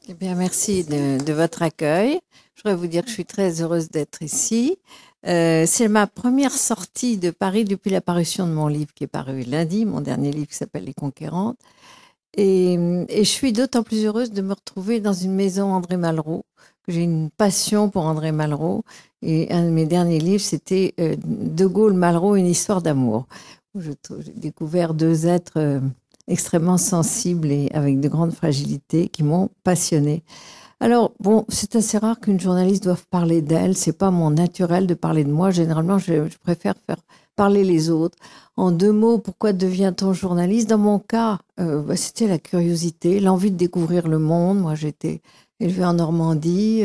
Eh bien, merci de votre accueil. Je voudrais vous dire que je suis très heureuse d'être ici. C'est ma première sortie de Paris depuis la parution de mon livre qui est paru lundi, mon dernier livre qui s'appelle Les Conquérantes. Et je suis d'autant plus heureuse de me retrouver dans une maison André Malraux, que j'ai une passion pour André Malraux. Et un de mes derniers livres, c'était De Gaulle-Malraux, une histoire d'amour, où j'ai découvert deux êtres extrêmement sensibles et avec de grandes fragilités qui m'ont passionnée. Alors, bon, c'est assez rare qu'une journaliste doive parler d'elle. C'est pas mon naturel de parler de moi. Généralement, je préfère faire parler les autres. En deux mots, pourquoi devient-on journaliste? Dans mon cas, c'était la curiosité, l'envie de découvrir le monde. Moi, j'étais élevée en Normandie,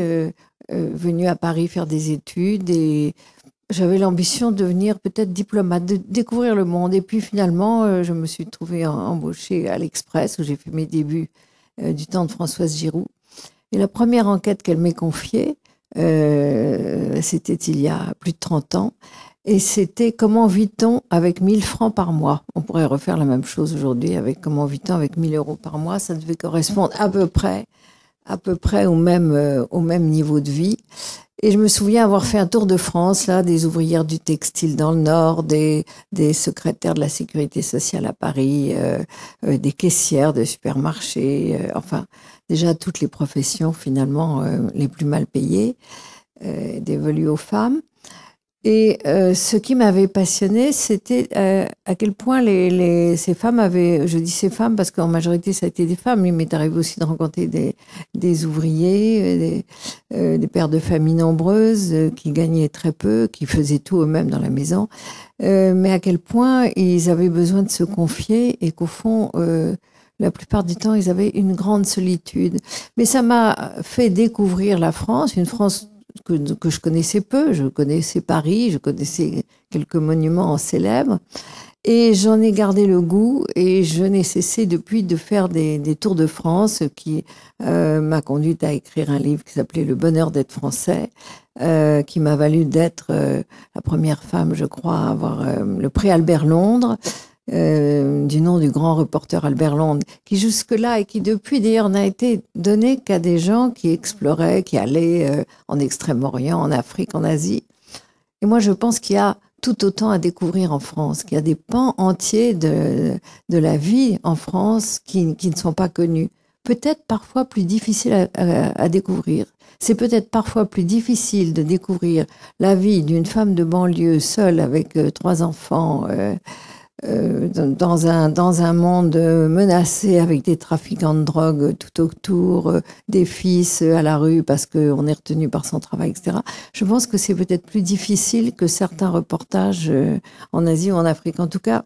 venue à Paris faire des études et j'avais l'ambition de devenir peut-être diplomate, de découvrir le monde. Et puis finalement, je me suis trouvée embauchée à l'Express où j'ai fait mes débuts du temps de Françoise Giroud. Et la première enquête qu'elle m'ait confiée, c'était il y a plus de 30 ans. Et c'était comment vit-on avec 1000 francs par mois. On pourrait refaire la même chose aujourd'hui avec comment vit-on avec 1000 euros par mois. Ça devait correspondre à peu près au même niveau de vie. Et je me souviens avoir fait un tour de France, là, des ouvrières du textile dans le Nord, des secrétaires de la sécurité sociale à Paris, des caissières de supermarchés, enfin, déjà toutes les professions finalement les plus mal payées, dévolues aux femmes. Et ce qui m'avait passionné, c'était à quel point ces femmes avaient, je dis ces femmes parce qu'en majorité ça a été des femmes, il m'est arrivé aussi de rencontrer des ouvriers, des pères de familles nombreuses qui gagnaient très peu, qui faisaient tout eux-mêmes dans la maison, mais à quel point ils avaient besoin de se confier et qu'au fond, la plupart du temps, ils avaient une grande solitude. Mais ça m'a fait découvrir la France, une France que je connaissais peu. Je connaissais Paris, je connaissais quelques monuments célèbres. Et j'en ai gardé le goût et je n'ai cessé depuis de faire des tours de France qui m'a conduite à écrire un livre qui s'appelait Le bonheur d'être français, qui m'a valu d'être la première femme, je crois, à avoir le prix Albert Londres. Du nom du grand reporter Albert Londres, qui jusque-là et qui depuis d'ailleurs n'a été donné qu'à des gens qui exploraient, qui allaient en Extrême-Orient, en Afrique, en Asie. Et moi je pense qu'il y a tout autant à découvrir en France, qu'il y a des pans entiers de la vie en France qui ne sont pas connus. Peut-être parfois plus difficiles à découvrir. C'est peut-être parfois plus difficile de découvrir la vie d'une femme de banlieue seule avec 3 enfants, dans un monde menacé avec des trafiquants de drogue tout autour, des fils à la rue parce qu'on est retenu par son travail, etc. Je pense que c'est peut-être plus difficile que certains reportages en Asie ou en Afrique. En tout cas,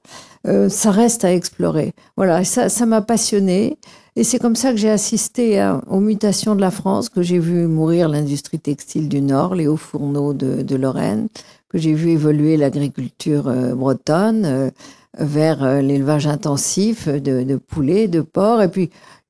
ça reste à explorer. Voilà, ça m'a passionnée. Et c'est comme ça que j'ai assisté aux mutations de la France, que j'ai vu mourir l'industrie textile du Nord, les hauts fourneaux de Lorraine, que j'ai vu évoluer l'agriculture bretonne, vers l'élevage intensif de poulets, de porcs.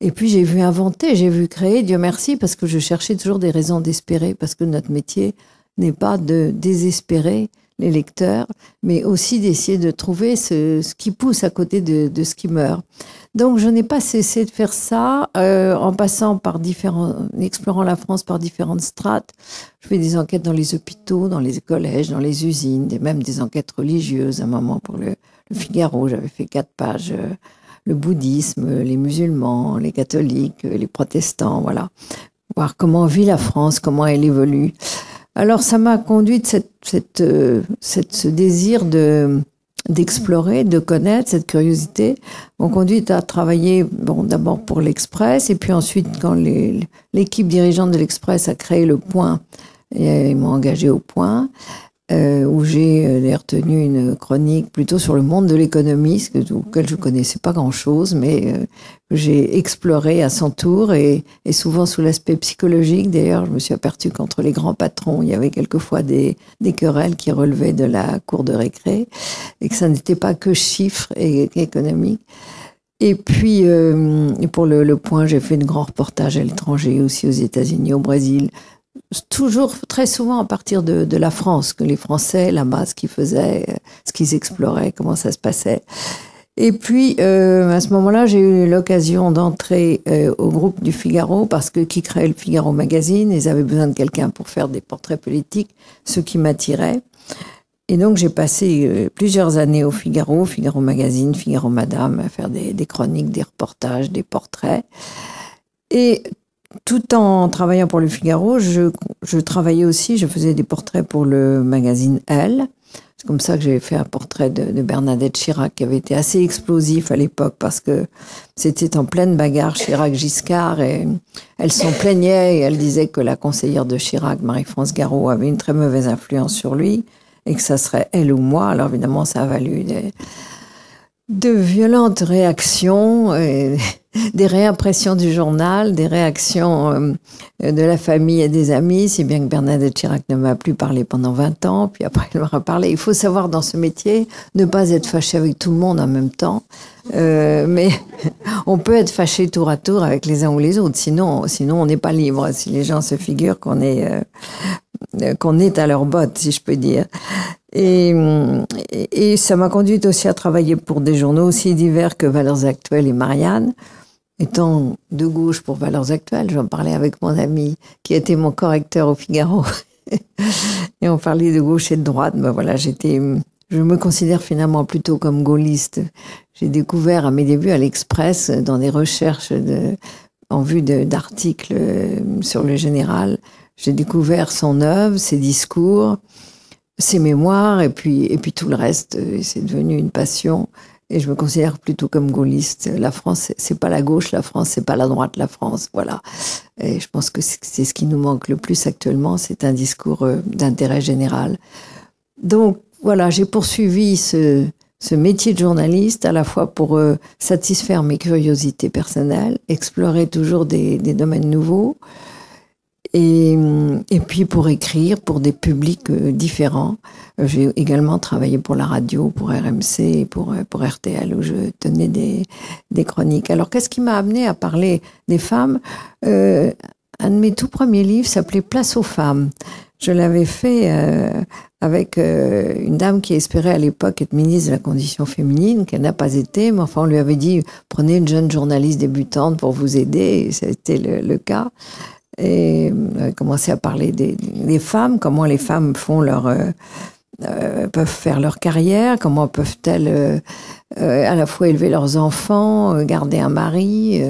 Et puis j'ai vu créer, Dieu merci, parce que je cherchais toujours des raisons d'espérer, parce que notre métier n'est pas de désespérer les lecteurs, mais aussi d'essayer de trouver ce qui pousse à côté de ce qui meurt. Donc je n'ai pas cessé de faire ça en passant par en explorant la France par différentes strates. Je fais des enquêtes dans les hôpitaux, dans les collèges, dans les usines, même des enquêtes religieuses. À un moment pour le Figaro, j'avais fait 4 pages. Le bouddhisme, les musulmans, les catholiques, les protestants, voilà. Voir comment vit la France, comment elle évolue. Alors ça m'a conduite ce désir d'explorer, de connaître, cette curiosité, m'ont conduite à travailler, bon, d'abord pour l'Express, et puis ensuite, quand l'équipe dirigeante de l'Express a créé Le Point, et ils m'ont engagé au Point, où j'ai retenu une chronique plutôt sur le monde de l'économie, auquel je connaissais pas grand-chose, mais que j'ai exploré à son tour, et souvent sous l'aspect psychologique. D'ailleurs, je me suis aperçue qu'entre les grands patrons, il y avait quelquefois des querelles qui relevaient de la cour de récré, et que ça n'était pas que chiffres et économique. Et puis, pour le Point, j'ai fait de grands reportages à l'étranger, aussi aux États-Unis, au Brésil, toujours très souvent à partir de la France, que les Français là-bas, ce qu'ils faisaient, ce qu'ils exploraient, comment ça se passait. Et puis, à ce moment-là, j'ai eu l'occasion d'entrer au groupe du Figaro parce que qui créait le Figaro Magazine, ils avaient besoin de quelqu'un pour faire des portraits politiques, ce qui m'attirait. Et donc, j'ai passé plusieurs années au Figaro Magazine, Figaro Madame, à faire des chroniques, des reportages, des portraits. Et tout en travaillant pour le Figaro, je travaillais aussi, je faisais des portraits pour le magazine Elle. C'est comme ça que j'ai fait un portrait de Bernadette Chirac, qui avait été assez explosif à l'époque, parce que c'était en pleine bagarre Chirac-Giscard, et elle s'en plaignait, et elle disait que la conseillère de Chirac, Marie-France Garot, avait une très mauvaise influence sur lui, et que ça serait elle ou moi. Alors évidemment, ça a valu de violentes réactions, des réimpressions du journal, des réactions de la famille et des amis, si bien que Bernadette Chirac ne m'a plus parlé pendant 20 ans, puis après elle m'a reparlé. Il faut savoir dans ce métier ne pas être fâché avec tout le monde en même temps, mais on peut être fâché tour à tour avec les uns ou les autres, sinon on n'est pas libre, si les gens se figurent qu'on est à leur botte, si je peux dire. Et ça m'a conduite aussi à travailler pour des journaux aussi divers que Valeurs Actuelles et Marianne. Étant de gauche pour Valeurs Actuelles, j'en parlais avec mon ami qui était mon correcteur au Figaro. Et on parlait de gauche et de droite. Ben voilà, je me considère finalement plutôt comme gaulliste. J'ai découvert à mes débuts à l'Express, dans des recherches en vue d'articles sur le général, j'ai découvert son œuvre, ses discours, ses mémoires, et puis tout le reste. C'est devenu une passion, et je me considère plutôt comme gaulliste. La France, c'est pas la gauche, la France, c'est pas la droite, la France, voilà. Et je pense que c'est ce qui nous manque le plus actuellement, c'est un discours d'intérêt général. Donc voilà, j'ai poursuivi ce métier de journaliste, à la fois pour satisfaire mes curiosités personnelles, explorer toujours des domaines nouveaux, et puis pour écrire pour des publics différents. J'ai également travaillé pour la radio, pour RMC et pour RTL, où je tenais des chroniques. Alors, qu'est-ce qui m'a amené à parler des femmes? Un de mes tout premiers livres s'appelait Place aux femmes. Je l'avais fait avec une dame qui espérait à l'époque être ministre de la Condition féminine, qu'elle n'a pas été, mais enfin on lui avait dit « Prenez une jeune journaliste débutante pour vous aider », et ça a été le cas. Et on a commencé à parler des femmes, comment les femmes peuvent faire leur carrière, comment peuvent-elles à la fois élever leurs enfants, garder un mari,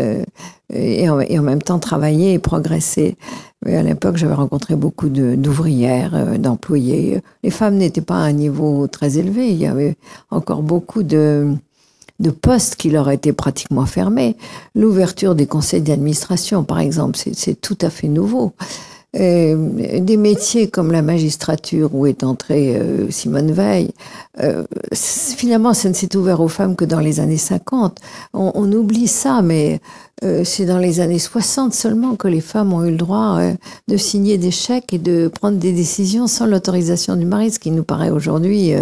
et en même temps travailler et progresser. Mais à l'époque, j'avais rencontré beaucoup d'ouvrières, d'employés. Les femmes n'étaient pas à un niveau très élevé. Il y avait encore beaucoup de postes qui leur étaient pratiquement fermés. L'ouverture des conseils d'administration, par exemple, c'est tout à fait nouveau. Des métiers comme la magistrature, où est entrée Simone Veil, finalement, ça ne s'est ouvert aux femmes que dans les années 50. On oublie ça, mais c'est dans les années 60 seulement que les femmes ont eu le droit de signer des chèques et de prendre des décisions sans l'autorisation du mari, ce qui nous paraît aujourd'hui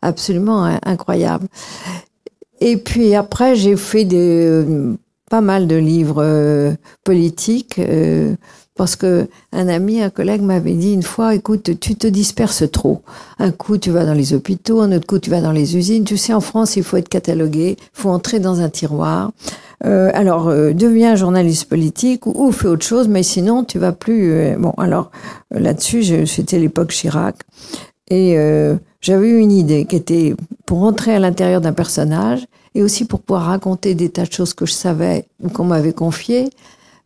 absolument incroyable. Et puis après, j'ai fait pas mal de livres politiques, parce que un collègue m'avait dit une fois, écoute, tu te disperses trop. Un coup, tu vas dans les hôpitaux, un autre coup, tu vas dans les usines. Tu sais, en France, il faut être catalogué, il faut entrer dans un tiroir. Alors, deviens journaliste politique ou fais autre chose, mais sinon, tu vas plus... Bon, alors, là-dessus, c'était l'époque Chirac. Et j'avais eu une idée qui était pour entrer à l'intérieur d'un personnage et aussi pour pouvoir raconter des tas de choses que je savais ou qu'on m'avait confiées,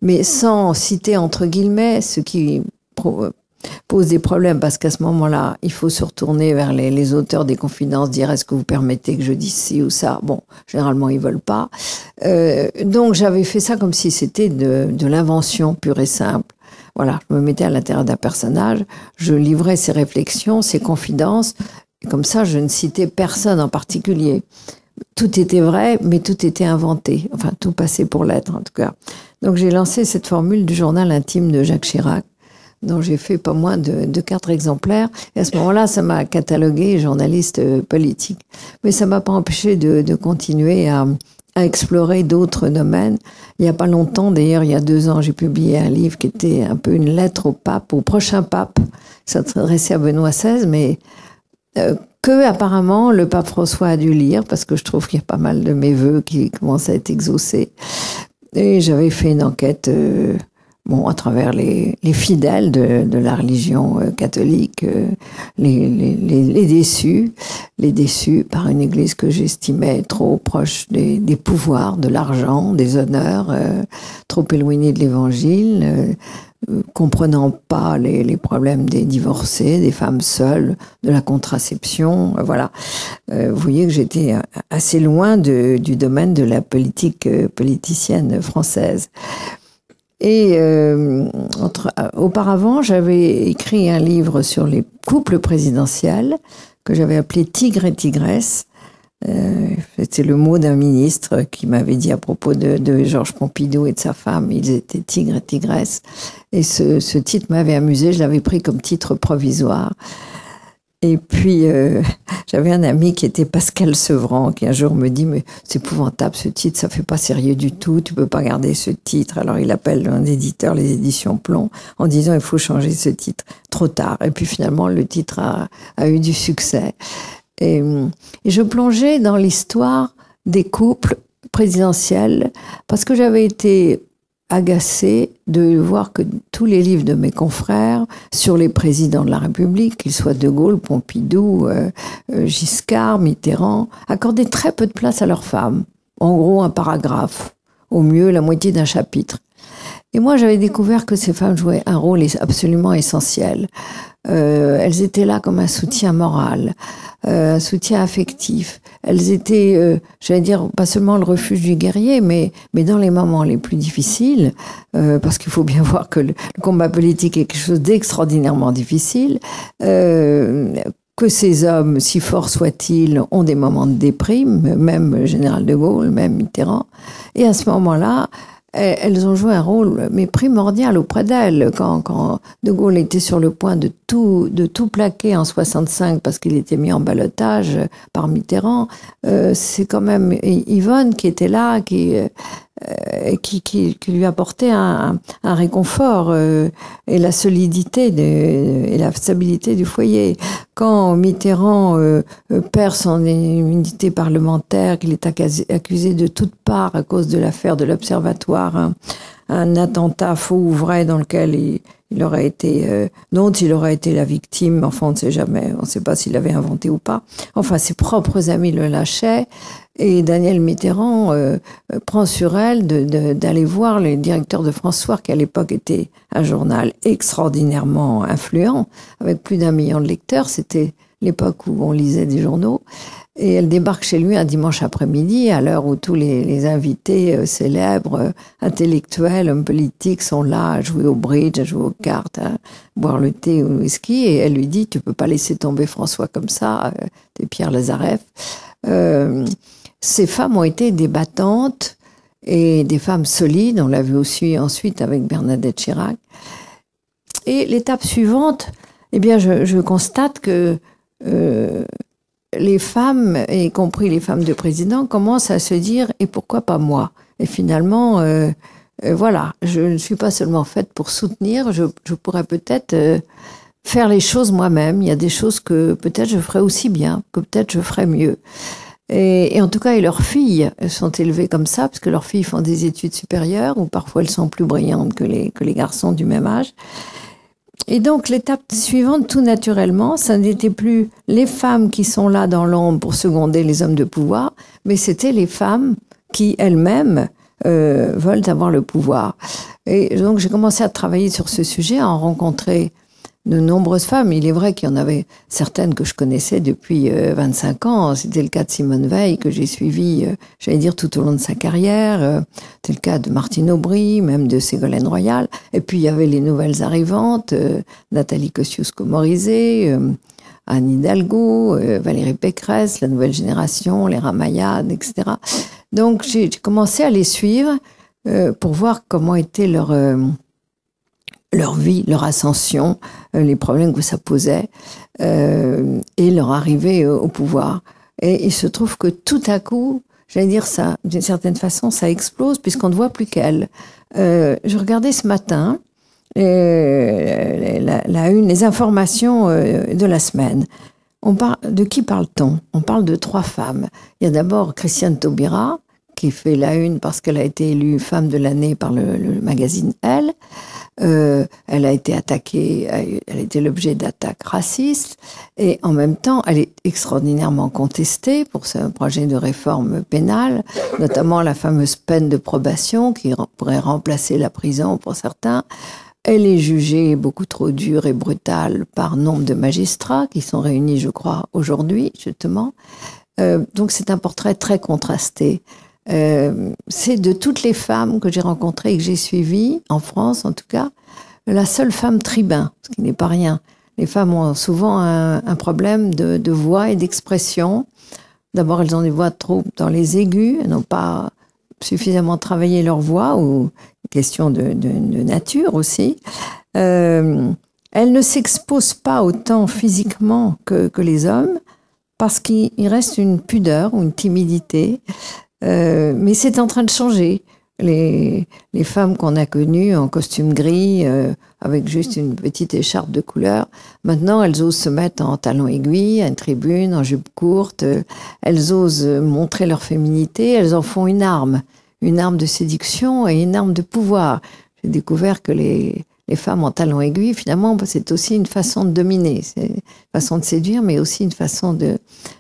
mais sans citer entre guillemets, ce qui pose des problèmes, parce qu'à ce moment-là, il faut se retourner vers les auteurs des confidences, dire est-ce que vous permettez que je dise ci ou ça. Bon, généralement, ils veulent pas. Donc, j'avais fait ça comme si c'était de l'invention pure et simple. Voilà, je me mettais à l'intérieur d'un personnage, je livrais ses réflexions, ses confidences, et comme ça, je ne citais personne en particulier. Tout était vrai, mais tout était inventé. Enfin, tout passait pour l'être, en tout cas. Donc, j'ai lancé cette formule du journal intime de Jacques Chirac, dont j'ai fait pas moins de 4 exemplaires. Et à ce moment-là, ça m'a catalogué journaliste politique. Mais ça m'a pas empêché de continuer à explorer d'autres domaines. Il n'y a pas longtemps, d'ailleurs, il y a 2 ans, j'ai publié un livre qui était un peu une lettre au pape, au prochain pape. Ça s'adressait à Benoît XVI, mais que apparemment le pape François a dû lire, parce que je trouve qu'il y a pas mal de mes vœux qui commencent à être exaucés. Et j'avais fait une enquête, à travers les fidèles de la religion catholique, les déçus par une église que j'estimais trop proche des pouvoirs, de l'argent, des honneurs, trop éloignée de l'évangile, comprenant pas les problèmes des divorcés, des femmes seules, de la contraception, voilà. Vous voyez que j'étais assez loin du domaine de la politique politicienne française. Et auparavant, j'avais écrit un livre sur les couples présidentiels que j'avais appelé Tigre et Tigresse. C'était le mot d'un ministre qui m'avait dit à propos de Georges Pompidou et de sa femme, ils étaient tigres et tigresses. Et ce titre m'avait amusé, je l'avais pris comme titre provisoire. Et puis, j'avais un ami qui était Pascal Sevran, qui un jour me dit « Mais c'est épouvantable ce titre, ça fait pas sérieux du tout, tu peux pas garder ce titre. » Alors il appelle un éditeur, les éditions Plomb, en disant « Il faut changer ce titre. » Trop tard. Et puis finalement, le titre a eu du succès. Et je plongeais dans l'histoire des couples présidentiels parce que j'avais été agacée de voir que tous les livres de mes confrères sur les présidents de la République, qu'ils soient De Gaulle, Pompidou, Giscard, Mitterrand, accordaient très peu de place à leurs femmes. En gros, un paragraphe, au mieux la moitié d'un chapitre. Et moi, j'avais découvert que ces femmes jouaient un rôle absolument essentiel. Elles étaient là comme un soutien moral, un soutien affectif. Elles étaient, j'allais dire, pas seulement le refuge du guerrier, mais dans les moments les plus difficiles, parce qu'il faut bien voir que le combat politique est quelque chose d'extraordinairement difficile, que ces hommes, si forts soient-ils, ont des moments de déprime, même Général de Gaulle, même Mitterrand. Et à ce moment-là, elles ont joué un rôle mais primordial auprès d'elles. Quand De Gaulle était sur le point de tout plaquer en 65 parce qu'il était mis en ballottage par Mitterrand, c'est quand même Yvonne qui était là, qui lui apportait un réconfort et la solidité et la stabilité du foyer. Quand Mitterrand perd son immunité parlementaire, qu'il est accusé de toutes parts à cause de l'affaire de l'Observatoire, un attentat faux ou vrai dans lequel dont il aurait été la victime, enfin on ne sait jamais, on ne sait pas s'il avait inventé ou pas. Enfin, ses propres amis le lâchaient. Et Danielle Mitterrand prend sur elle d'aller voir le directeur de France Soir, qui à l'époque était un journal extraordinairement influent, avec plus d'1 million de lecteurs. C'était l'époque où on lisait des journaux. Et elle débarque chez lui un dimanche après-midi, à l'heure où tous les invités célèbres, intellectuels, hommes politiques sont là à jouer au bridge, à jouer aux cartes, à boire le thé ou le whisky. Et elle lui dit « Tu peux pas laisser tomber François comme ça, t'es Pierre Lazareff. » Ces femmes ont été des battantes et des femmes solides. On l'a vu aussi ensuite avec Bernadette Chirac. Et l'étape suivante, eh bien, je constate que les femmes, y compris les femmes de président, commencent à se dire « et pourquoi pas moi ?» Et finalement, voilà, je ne suis pas seulement faite pour soutenir, je pourrais peut-être faire les choses moi-même. Il y a des choses que peut-être je ferais aussi bien, que peut-être je ferais mieux. Et en tout cas, et leurs filles sont élevées comme ça, parce que leurs filles font des études supérieures, ou parfois elles sont plus brillantes que les garçons du même âge. Et donc, l'étape suivante, tout naturellement, ça n'était plus les femmes qui sont là dans l'ombre pour seconder les hommes de pouvoir, mais c'était les femmes qui, elles-mêmes, veulent avoir le pouvoir. Et donc, j'ai commencé à travailler sur ce sujet, à en rencontrer de nombreuses femmes. Il est vrai qu'il y en avait certaines que je connaissais depuis 25 ans. C'était le cas de Simone Veil, que j'ai suivi, j'allais dire, tout au long de sa carrière. C'était le cas de Martine Aubry, même de Ségolène Royal. Et puis, il y avait les nouvelles arrivantes, Nathalie Kosciusko-Morizet, Anne Hidalgo, Valérie Pécresse, la nouvelle génération, les Ramayad, etc. Donc, j'ai commencé à les suivre pour voir comment était leur vie, leur ascension, les problèmes que ça posait, et leur arrivée au pouvoir. Et il se trouve que tout à coup, j'allais dire ça, d'une certaine façon, ça explose puisqu'on ne voit plus qu'elles. Je regardais ce matin la une, les informations de la semaine. De qui parle-t-on? On parle de 3 femmes. Il y a d'abord Christiane Taubira, qui fait la une parce qu'elle a été élue femme de l'année par le magazine Elle. Elle a été attaquée, elle a été l'objet d'attaques racistes, et en même temps, elle est extraordinairement contestée pour ce projet de réforme pénale, notamment la fameuse peine de probation qui pourrait remplacer la prison pour certains. Elle est jugée beaucoup trop dure et brutale par nombre de magistrats qui sont réunis, je crois, aujourd'hui, justement. Donc c'est un portrait très contrasté. C'est de toutes les femmes que j'ai rencontrées et que j'ai suivies, en France en tout cas, la seule femme tribun, ce qui n'est pas rien. Les femmes ont souvent un problème de voix et d'expression. D'abord, elles ont des voix trop dans les aigus, elles n'ont pas suffisamment travaillé leur voix, ou question de nature aussi. Elles ne s'exposent pas autant physiquement que les hommes, parce qu'il reste une pudeur ou une timidité. Mais c'est en train de changer. Les femmes qu'on a connues en costume gris, avec juste une petite écharpe de couleur, maintenant elles osent se mettre en talons aiguilles, à une tribune, en jupe courte. Elles osent montrer leur féminité. Elles en font une arme de séduction et une arme de pouvoir. J'ai découvert que les femmes en talons aiguilles, finalement, c'est aussi une façon de dominer. C'est une façon de séduire, mais aussi une façon de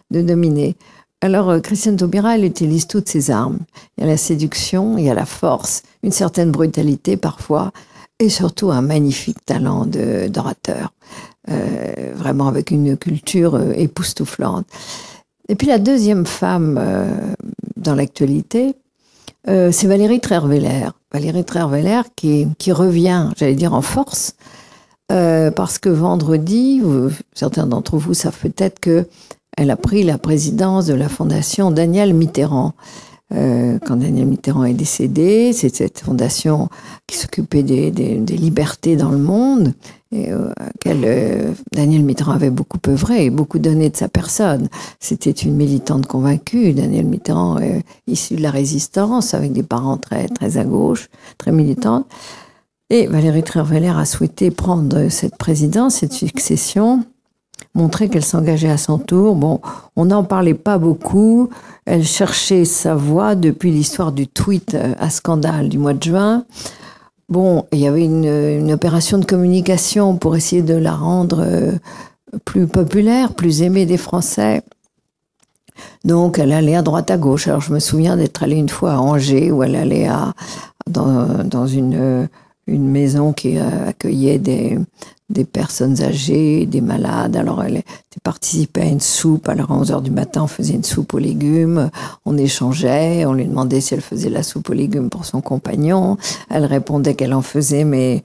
dominer. Alors, Christiane Taubira, elle utilise toutes ses armes. Il y a la séduction, il y a la force, une certaine brutalité parfois, et surtout un magnifique talent d'orateur, vraiment avec une culture époustouflante. Et puis la deuxième femme dans l'actualité, c'est Valérie Trierweiler. Valérie Trierweiler qui revient, j'allais dire, en force, parce que vendredi, certains d'entre vous savent peut-être que elle a pris la présidence de la fondation Daniel Mitterrand. Quand Daniel Mitterrand est décédé, c'est cette fondation qui s'occupait des libertés dans le monde, et laquelle Daniel Mitterrand avait beaucoup œuvré et beaucoup donné de sa personne. C'était une militante convaincue. Daniel Mitterrand est issu de la résistance, avec des parents très, très à gauche, très militantes. Et Valérie Trierweiler a souhaité prendre cette présidence, cette succession, montrer qu'elle s'engageait à son tour. Bon, on n'en parlait pas beaucoup. Elle cherchait sa voix depuis l'histoire du tweet à scandale du mois de juin. Bon, il y avait une opération de communication pour essayer de la rendre plus populaire, plus aimée des Français. Donc, elle allait à droite à gauche. Alors, je me souviens d'être allée une fois à Angers, où elle allait dans une maison qui accueillait des personnes âgées, des malades. Alors, elle participait à une soupe. Alors, à 11h du matin, on faisait une soupe aux légumes. On échangeait. On lui demandait si elle faisait la soupe aux légumes pour son compagnon. Elle répondait qu'elle en faisait, mais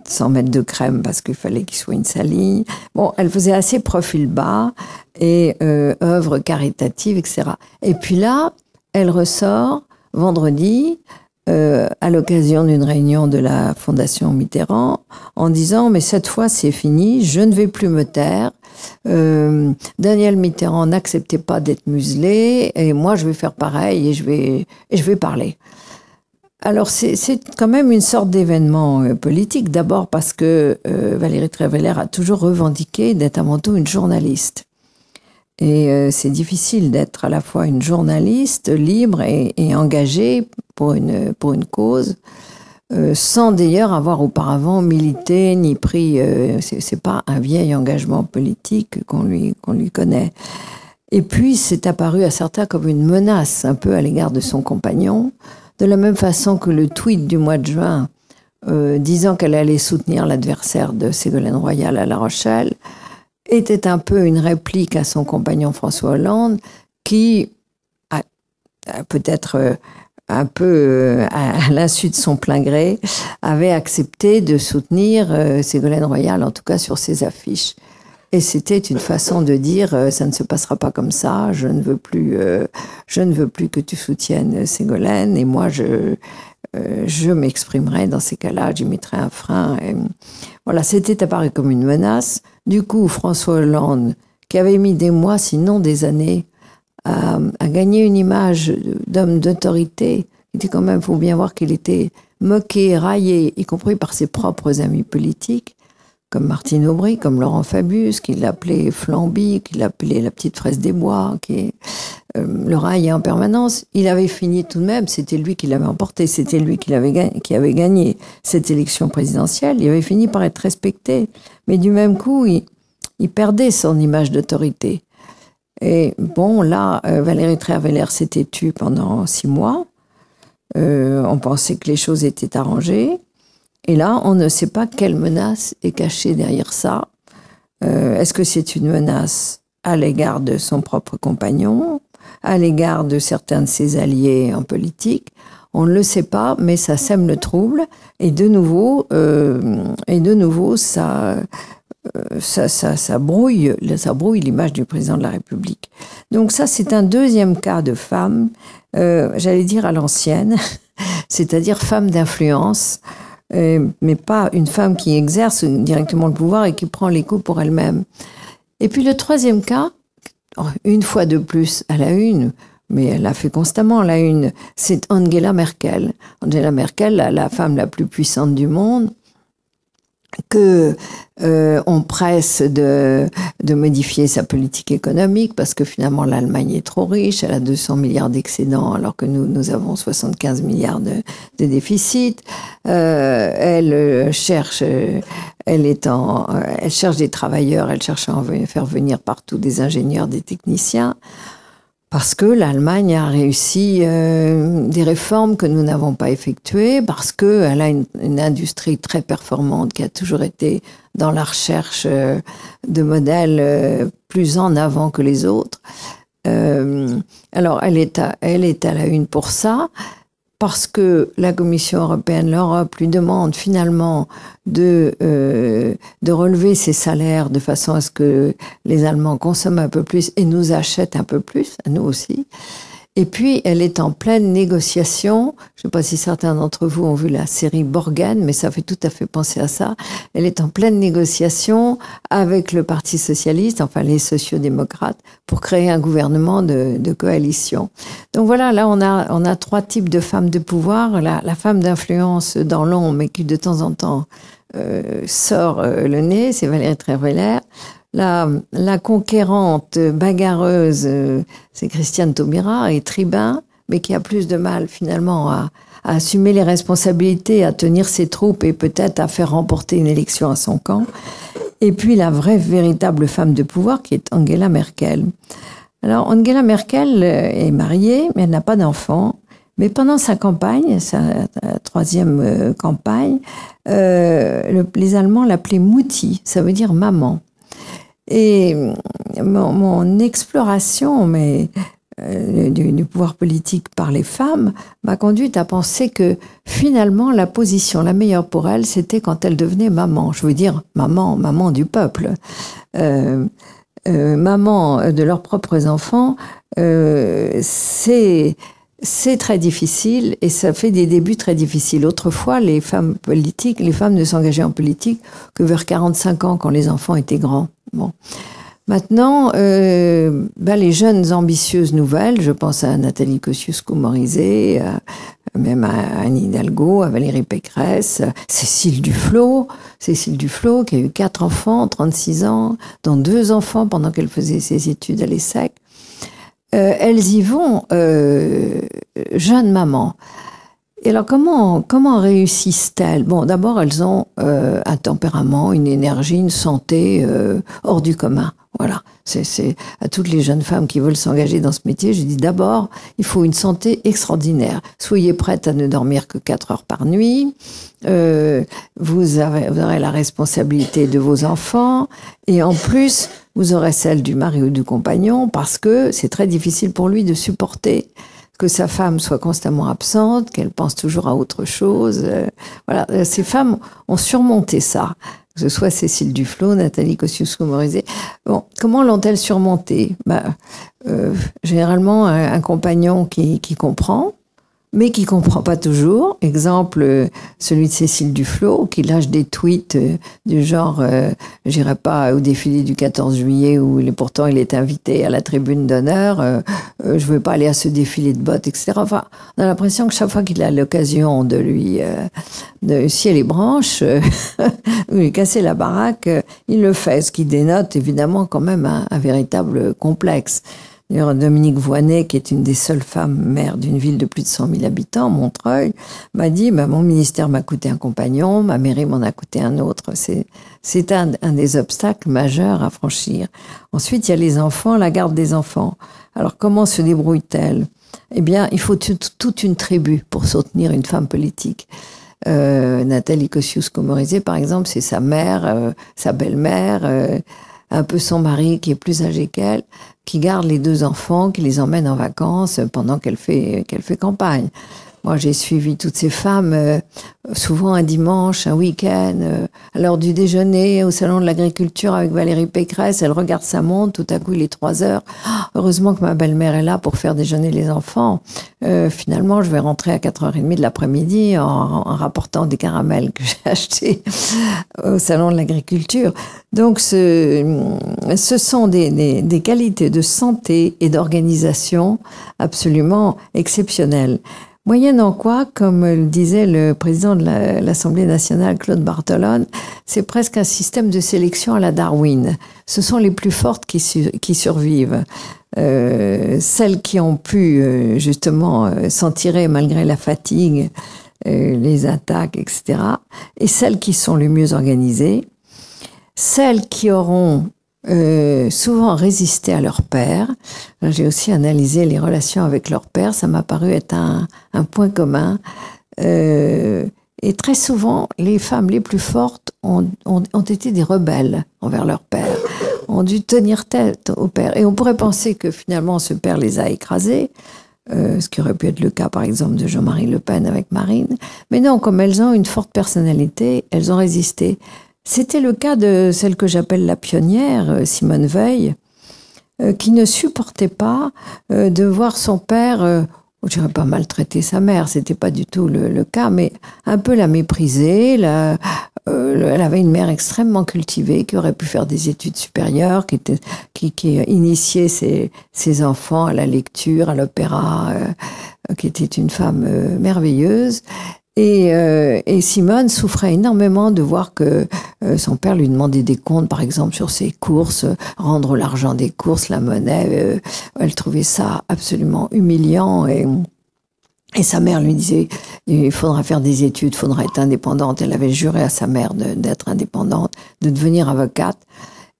sans mettre de crème parce qu'il fallait qu'il soit une salie. Bon, elle faisait assez profil bas et œuvre caritative, etc. Et puis là, elle ressort vendredi, à l'occasion d'une réunion de la Fondation Mitterrand, en disant « Mais cette fois, c'est fini, je ne vais plus me taire. Daniel Mitterrand n'acceptait pas d'être muselé, et moi, je vais faire pareil, et je vais parler. » Alors, c'est quand même une sorte d'événement politique, d'abord parce que Valérie Trierweiler a toujours revendiqué d'être avant tout une journaliste. Et c'est difficile d'être à la fois une journaliste libre et engagée pour une cause, sans d'ailleurs avoir auparavant milité ni pris. C'est pas un vieil engagement politique qu'on lui connaît. Et puis c'est apparu à certains comme une menace un peu à l'égard de son compagnon, de la même façon que le tweet du mois de juin disant qu'elle allait soutenir l'adversaire de Ségolène Royal à La Rochelle était un peu une réplique à son compagnon François Hollande, qui a peut-être un peu à l'insu de son plein gré, avait accepté de soutenir Ségolène Royal, en tout cas sur ses affiches. Et c'était une façon de dire ça ne se passera pas comme ça, je ne veux plus que tu soutiennes Ségolène, et moi je m'exprimerai dans ces cas-là, j'y mettrai un frein. Et voilà, c'était apparu comme une menace. Du coup, François Hollande, qui avait mis des mois, sinon des années, à gagner une image d'homme d'autorité, il quand même, faut bien voir qu'il était moqué, raillé, y compris par ses propres amis politiques, comme Martine Aubry, comme Laurent Fabius, qui l'appelait Flamby, qui l'appelait la petite fraise des bois, qui le raillait en permanence. Il avait fini tout de même, c'était lui qui l'avait emporté, c'était lui qui avait gagné cette élection présidentielle. Il avait fini par être respecté. Mais du même coup, il perdait son image d'autorité. Et bon, là, Valérie Trierweiler s'était tue pendant 6 mois. On pensait que les choses étaient arrangées. Et là, on ne sait pas quelle menace est cachée derrière ça. Est-ce que c'est une menace à l'égard de son propre compagnon, à l'égard de certains de ses alliés en politique? On ne le sait pas, mais ça sème le trouble. Et de nouveau, ça brouille l'image du président de la République. Donc ça, c'est un deuxième cas de femme, j'allais dire à l'ancienne, c'est-à-dire femme d'influence, mais pas une femme qui exerce directement le pouvoir et qui prend les coups pour elle-même. Et puis le troisième cas, une fois de plus à la une, mais elle l'a fait constamment à la une, c'est Angela Merkel. Angela Merkel, la femme la plus puissante du monde, que on presse de modifier sa politique économique parce que finalement l'Allemagne est trop riche, elle a 200 milliards d'excédents alors que nous avons 75 milliards de déficit. Elle cherche des travailleurs, elle cherche à en faire venir partout des ingénieurs, des techniciens. Parce que l'Allemagne a réussi des réformes que nous n'avons pas effectuées, parce qu'elle a une industrie très performante qui a toujours été dans la recherche de modèles plus en avant que les autres. Alors, elle est à la une pour ça, parce que la Commission européenne, l'Europe, lui demande finalement de relever ses salaires de façon à ce que les Allemands consomment un peu plus et nous achètent un peu plus, à nous aussi. Et puis, elle est en pleine négociation. Je ne sais pas si certains d'entre vous ont vu la série Borgen, mais ça fait tout à fait penser à ça. Elle est en pleine négociation avec le Parti socialiste, enfin les sociodémocrates, pour créer un gouvernement de coalition. Donc voilà, là on a 3 types de femmes de pouvoir. La femme d'influence dans l'ombre, mais qui de temps en temps sort le nez, c'est Valérie Trierweiler. La conquérante bagarreuse, c'est Christiane Taubira et tribun, mais qui a plus de mal finalement à assumer les responsabilités, à tenir ses troupes et peut-être à faire remporter une élection à son camp. Et puis la vraie, véritable femme de pouvoir qui est Angela Merkel. Alors Angela Merkel est mariée, mais elle n'a pas d'enfant. Mais pendant sa campagne, sa 3e campagne, les Allemands l'appelaient Mutti, ça veut dire maman. Et mon exploration du pouvoir politique par les femmes m'a conduite à penser que finalement la position la meilleure pour elles, c'était quand elles devenaient maman. Je veux dire maman du peuple, maman de leurs propres enfants. C'est très difficile et ça fait des débuts très difficiles. Autrefois, les femmes ne s'engageaient en politique que vers 45 ans quand les enfants étaient grands. Bon. Maintenant, les jeunes ambitieuses nouvelles, je pense à Nathalie Kosciusko-Morizet, même à Anne Hidalgo, à Valérie Pécresse, Cécile Duflot qui a eu 4 enfants, 36 ans, dont 2 enfants pendant qu'elle faisait ses études à l'ESSEC. Elles y vont jeunes mamans. Et alors comment réussissent-elles? Bon, d'abord elles ont un tempérament, une énergie, une santé hors du commun. Voilà, c'est à toutes les jeunes femmes qui veulent s'engager dans ce métier, je dis d'abord, il faut une santé extraordinaire. Soyez prêtes à ne dormir que 4 heures par nuit. Vous aurez la responsabilité de vos enfants et en plus vous aurez celle du mari ou du compagnon parce que c'est très difficile pour lui de supporter que sa femme soit constamment absente, qu'elle pense toujours à autre chose. Voilà, ces femmes ont surmonté ça. Que ce soit Cécile Duflot, Nathalie Kosciusko-Morizet. Bon, comment l'ont-elles surmonté? Généralement, un compagnon qui comprend, mais qui comprend pas toujours. Exemple, celui de Cécile Duflot, qui lâche des tweets du genre j'irai pas au défilé du 14 juillet où pourtant il est invité à la tribune d'honneur, je veux pas aller à ce défilé de bottes, etc. Enfin, on a l'impression que chaque fois qu'il a l'occasion de lui de scier les branches, lui casser la baraque, il le fait, ce qui dénote évidemment quand même un véritable complexe. D'ailleurs, Dominique Voynet, qui est une des seules femmes maires d'une ville de plus de 100 000 habitants, Montreuil, m'a dit mon ministère m'a coûté un compagnon, ma mairie m'en a coûté un autre. C'est un des obstacles majeurs à franchir. Ensuite, il y a les enfants, la garde des enfants. Alors, comment se débrouille-t-elle? Eh bien, il faut toute une tribu pour soutenir une femme politique. Nathalie Kosciusko-Morizet, par exemple, c'est sa mère, sa belle-mère, un peu son mari qui est plus âgé qu'elle, qui garde les 2 enfants, qui les emmène en vacances pendant qu'elle fait campagne. Moi, j'ai suivi toutes ces femmes, souvent un dimanche, un week-end, à l'heure du déjeuner, au salon de l'agriculture avec Valérie Pécresse. Elle regarde sa montre, tout à coup, il est 3 heures. Oh, heureusement que ma belle-mère est là pour faire déjeuner les enfants. Finalement, je vais rentrer à 4h30 de l'après-midi en rapportant des caramels que j'ai achetés au salon de l'agriculture. Donc, ce sont des qualités de santé et d'organisation absolument exceptionnelles. Moyennant quoi, comme le disait le président de l'Assemblée nationale, Claude Barthelone, c'est presque un système de sélection à la Darwin. Ce sont les plus fortes qui survivent. Celles qui ont pu justement s'en tirer malgré la fatigue, les attaques, etc. Et celles qui sont les mieux organisées. Celles qui auront souvent résisté à leur père. J'ai aussi analysé les relations avec leur père. Ça m'a paru être un point commun. Et très souvent, les femmes les plus fortes ont été des rebelles envers leur père, ont dû tenir tête au père. Et on pourrait penser que finalement, ce père les a écrasées, ce qui aurait pu être le cas, par exemple, de Jean-Marie Le Pen avec Marine. Mais non, comme elles ont une forte personnalité, elles ont résisté. C'était le cas de celle que j'appelle la pionnière, Simone Veil, qui ne supportait pas de voir son père, je dirais pas maltraiter sa mère, c'était pas du tout le cas, mais un peu la mépriser. Elle avait une mère extrêmement cultivée, qui aurait pu faire des études supérieures, qui initiait ses enfants à la lecture, à l'opéra, qui était une femme merveilleuse. Et Simone souffrait énormément de voir que son père lui demandait des comptes, par exemple, sur ses courses, rendre l'argent des courses, la monnaie. Elle trouvait ça absolument humiliant. Et sa mère lui disait, il faudra faire des études, il faudra être indépendante. Elle avait juré à sa mère d'être indépendante, de devenir avocate.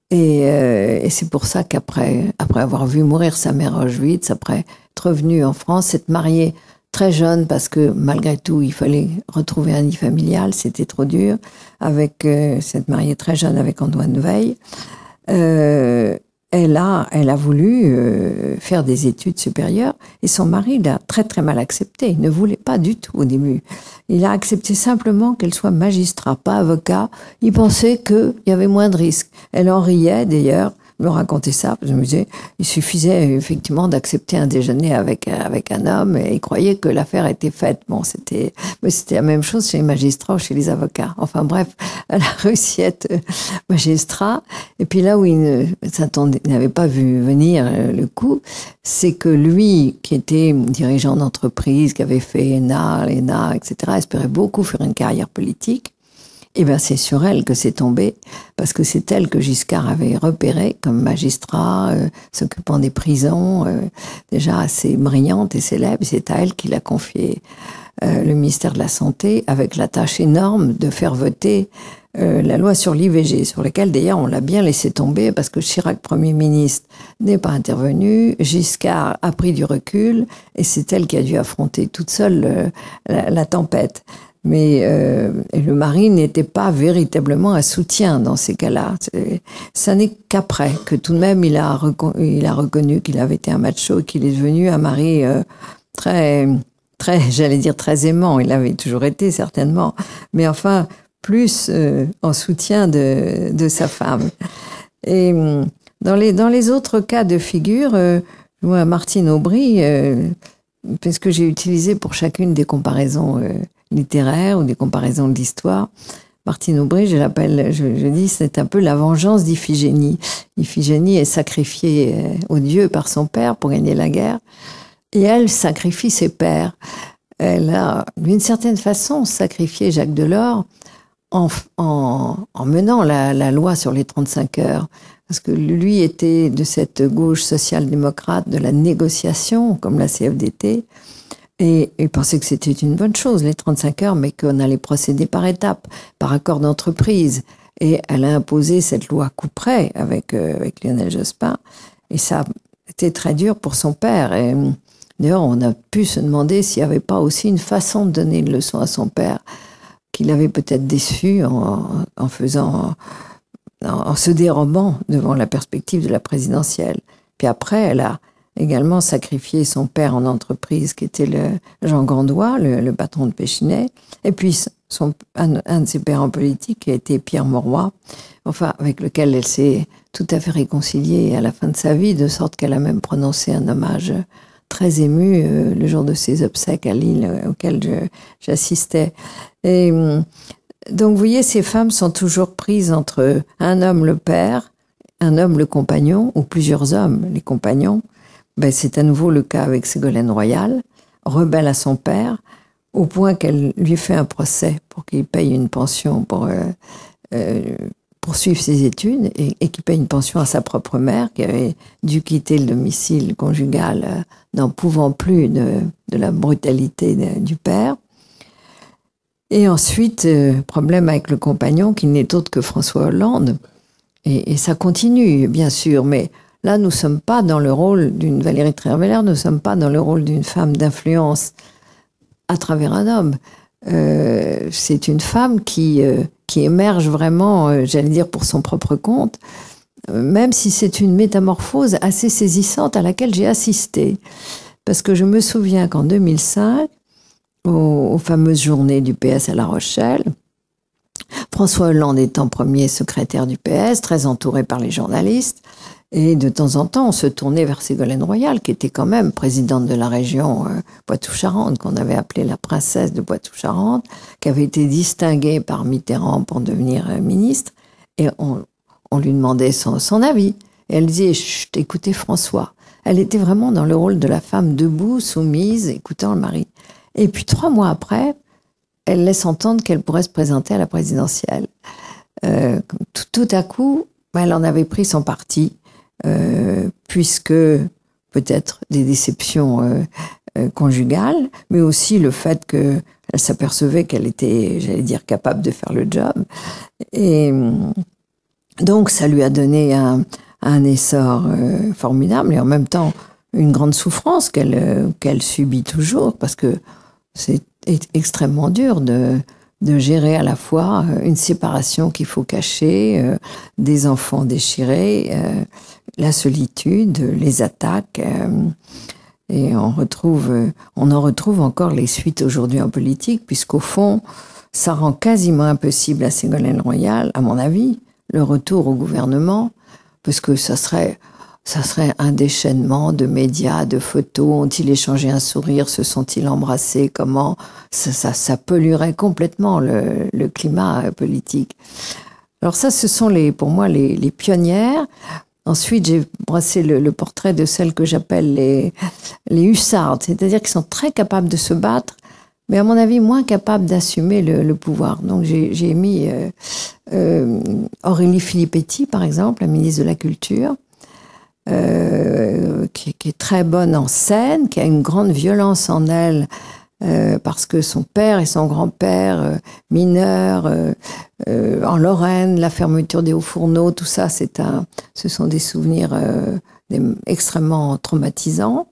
Et c'est pour ça qu'après avoir vu mourir sa mère à Auschwitz, après être revenue en France, s'être mariée très jeune, parce que malgré tout, il fallait retrouver un nid familial, c'était trop dur, avec cette mariée très jeune avec Antoine Veil. Elle a voulu faire des études supérieures, et son mari l'a très très mal accepté. Il ne voulait pas du tout au début. Il a accepté simplement qu'elle soit magistrat, pas avocat. Il pensait qu'il y avait moins de risques. Elle en riait d'ailleurs. Me raconter ça, je me disais, il suffisait effectivement d'accepter un déjeuner avec un homme, et il croyait que l'affaire était faite. Bon, c'était la même chose chez les magistrats ou chez les avocats. Enfin bref, elle a réussi à être magistrat. Et puis là où il n'avait pas vu venir le coup, c'est que lui, qui était dirigeant d'entreprise, qui avait fait l'ENA, etc., espérait beaucoup faire une carrière politique. Eh bien, c'est sur elle que c'est tombé, parce que c'est elle que Giscard avait repérée comme magistrat, s'occupant des prisons, déjà assez brillante et célèbre. C'est à elle qu'il a confié le ministère de la Santé, avec la tâche énorme de faire voter la loi sur l'IVG, sur laquelle d'ailleurs on l'a bien laissé tomber, parce que Chirac, Premier ministre, n'est pas intervenu, Giscard a pris du recul, et c'est elle qui a dû affronter toute seule la tempête. Mais le mari n'était pas véritablement un soutien dans ces cas-là. Ça n'est qu'après que tout de même il a reconnu qu'il avait été un macho et qu'il est devenu un mari très, j'allais dire très aimant. Il l'avait toujours été certainement, mais enfin plus en soutien de sa femme. Et dans les autres cas de figure, moi, Martine Aubry, parce que j'ai utilisé pour chacune des comparaisons littéraires ou des comparaisons de l'histoire. Martine Aubry, je dis, c'est un peu la vengeance d'Iphigénie. Iphigénie est sacrifiée aux dieux par son père pour gagner la guerre, et elle sacrifie ses pères. Elle a, d'une certaine façon, sacrifié Jacques Delors en menant la loi sur les 35 heures. Parce que lui était de cette gauche social-démocrate de la négociation, comme la CFDT, et il pensait que c'était une bonne chose, les 35 heures, mais qu'on allait procéder par étapes, par accord d'entreprise. Et elle a imposé cette loi couperet avec Lionel Jospin, et ça a été très dur pour son père. Et d'ailleurs, on a pu se demander s'il n'y avait pas aussi une façon de donner une leçon à son père, qu'il avait peut-être déçu en se dérobant devant la perspective de la présidentielle. Puis après, elle a également sacrifié son père en entreprise, qui était Jean Gandois, le patron de Péchinet, et puis un de ses pères en politique, qui a été Pierre Mauroy, enfin, avec lequel elle s'est tout à fait réconciliée à la fin de sa vie, de sorte qu'elle a même prononcé un hommage très ému le jour de ses obsèques à Lille, auquel j'assistais. Et donc, vous voyez, ces femmes sont toujours prises entre un homme le père, un homme le compagnon, ou plusieurs hommes les compagnons. Ben, c'est à nouveau le cas avec Ségolène Royal, rebelle à son père, au point qu'elle lui fait un procès pour qu'il paye une pension pour poursuivre ses études, et qu'il paye une pension à sa propre mère, qui avait dû quitter le domicile conjugal, n'en pouvant plus de la brutalité du père. Et ensuite, problème avec le compagnon, qui n'est autre que François Hollande. Et ça continue, bien sûr, mais là, nous ne sommes pas dans le rôle d'une Valérie Trierweiler, nous ne sommes pas dans le rôle d'une femme d'influence à travers un homme. C'est une femme qui émerge vraiment, j'allais dire, pour son propre compte, même si c'est une métamorphose assez saisissante à laquelle j'ai assisté. Parce que je me souviens qu'en 2005, aux fameuses journées du PS à La Rochelle, François Hollande étant premier secrétaire du PS, très entouré par les journalistes, et de temps en temps, on se tournait vers Ségolène Royal, qui était quand même présidente de la région Poitou-Charentes, qu'on avait appelée la princesse de Poitou-Charentes, qui avait été distinguée par Mitterrand pour devenir ministre, et on lui demandait son avis. Et elle disait « Chut, écoutez François ». Elle était vraiment dans le rôle de la femme debout, soumise, écoutant le mari. Et puis 3 mois après, elle laisse entendre qu'elle pourrait se présenter à la présidentielle. Tout à coup, elle en avait pris son parti, puisque peut-être des déceptions conjugales, mais aussi le fait qu'elle s'apercevait qu'elle était, j'allais dire, capable de faire le job. Et donc, ça lui a donné un essor formidable, et en même temps, une grande souffrance qu'elle subit toujours, parce que c'est extrêmement dur de gérer à la fois une séparation qu'il faut cacher, des enfants déchirés, la solitude, les attaques, et on en retrouve encore les suites aujourd'hui en politique, puisqu'au fond, ça rend quasiment impossible à Ségolène Royal, à mon avis, le retour au gouvernement, parce que ça serait un déchaînement de médias, de photos. Ont-ils échangé un sourire? Se sont-ils embrassés? Comment? Ça polluerait complètement le climat politique. Alors ça, ce sont pour moi les pionnières. Ensuite, j'ai brassé le portrait de celles que j'appelle les hussardes, c'est-à-dire qui sont très capables de se battre, mais à mon avis moins capables d'assumer le pouvoir. Donc j'ai mis Aurélie Filippetti, par exemple, la ministre de la Culture, qui est très bonne en scène, qui a une grande violence en elle, parce que son père et son grand-père, mineurs, en Lorraine, la fermeture des hauts-fourneaux, tout ça, ce sont des souvenirs extrêmement traumatisants.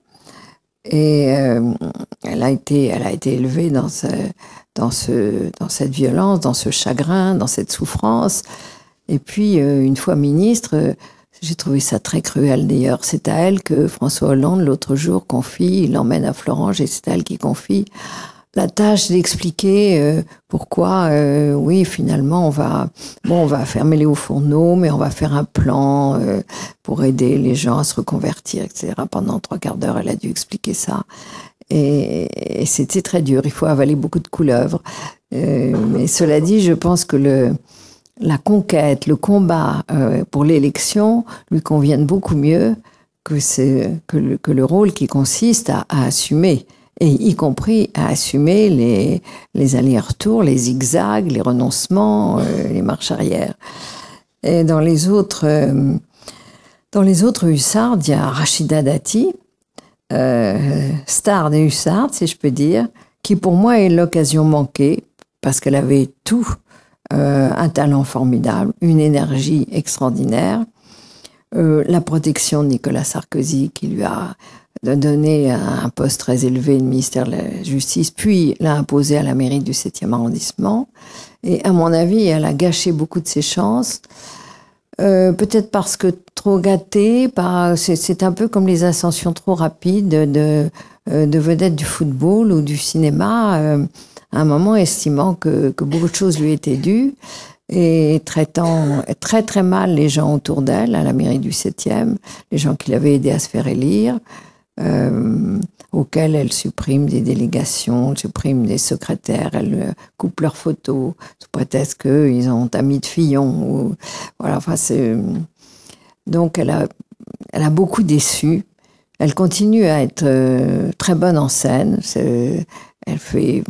Et elle a été élevée dans cette violence, dans ce chagrin, dans cette souffrance. Et puis, une fois ministre, j'ai trouvé ça très cruel d'ailleurs. C'est à elle que François Hollande, l'autre jour, il l'emmène à Florange, et c'est à elle qui confie la tâche d'expliquer pourquoi, oui, finalement, on va fermer les hauts-fourneaux, mais on va faire un plan pour aider les gens à se reconvertir, etc. Pendant 3/4 d'heure, elle a dû expliquer ça. et c'était très dur. Il faut avaler beaucoup de couleuvres. Mais cela dit, je pense que la conquête, le combat pour l'élection lui conviennent beaucoup mieux que le rôle qui consiste à assumer, et y compris à assumer les allers-retours, les zigzags, les renoncements, les marches arrière. Et dans les autres hussardes, il y a Rachida Dati, star des hussardes, si je peux dire, qui pour moi est l'occasion manquée, parce qu'elle avait tout, un talent formidable, une énergie extraordinaire, la protection de Nicolas Sarkozy, qui lui a donné un poste très élevé du ministère de la Justice, puis l'a imposé à la mairie du 7e arrondissement. Et à mon avis, elle a gâché beaucoup de ses chances. Peut-être parce que trop gâtée, c'est un peu comme les ascensions trop rapides de vedettes du football ou du cinéma, à un moment estimant que beaucoup de choses lui étaient dues, et traitant très très mal les gens autour d'elle, à la mairie du 7e, les gens qui l'avaient aidé à se faire élire, auxquels elle supprime des délégations, supprime des secrétaires, elle coupe leurs photos, sous prétexte qu'ils ont Ami de Fillon. Voilà, enfin donc elle a beaucoup déçu. Elle continue à être très bonne en scène. Elle fait...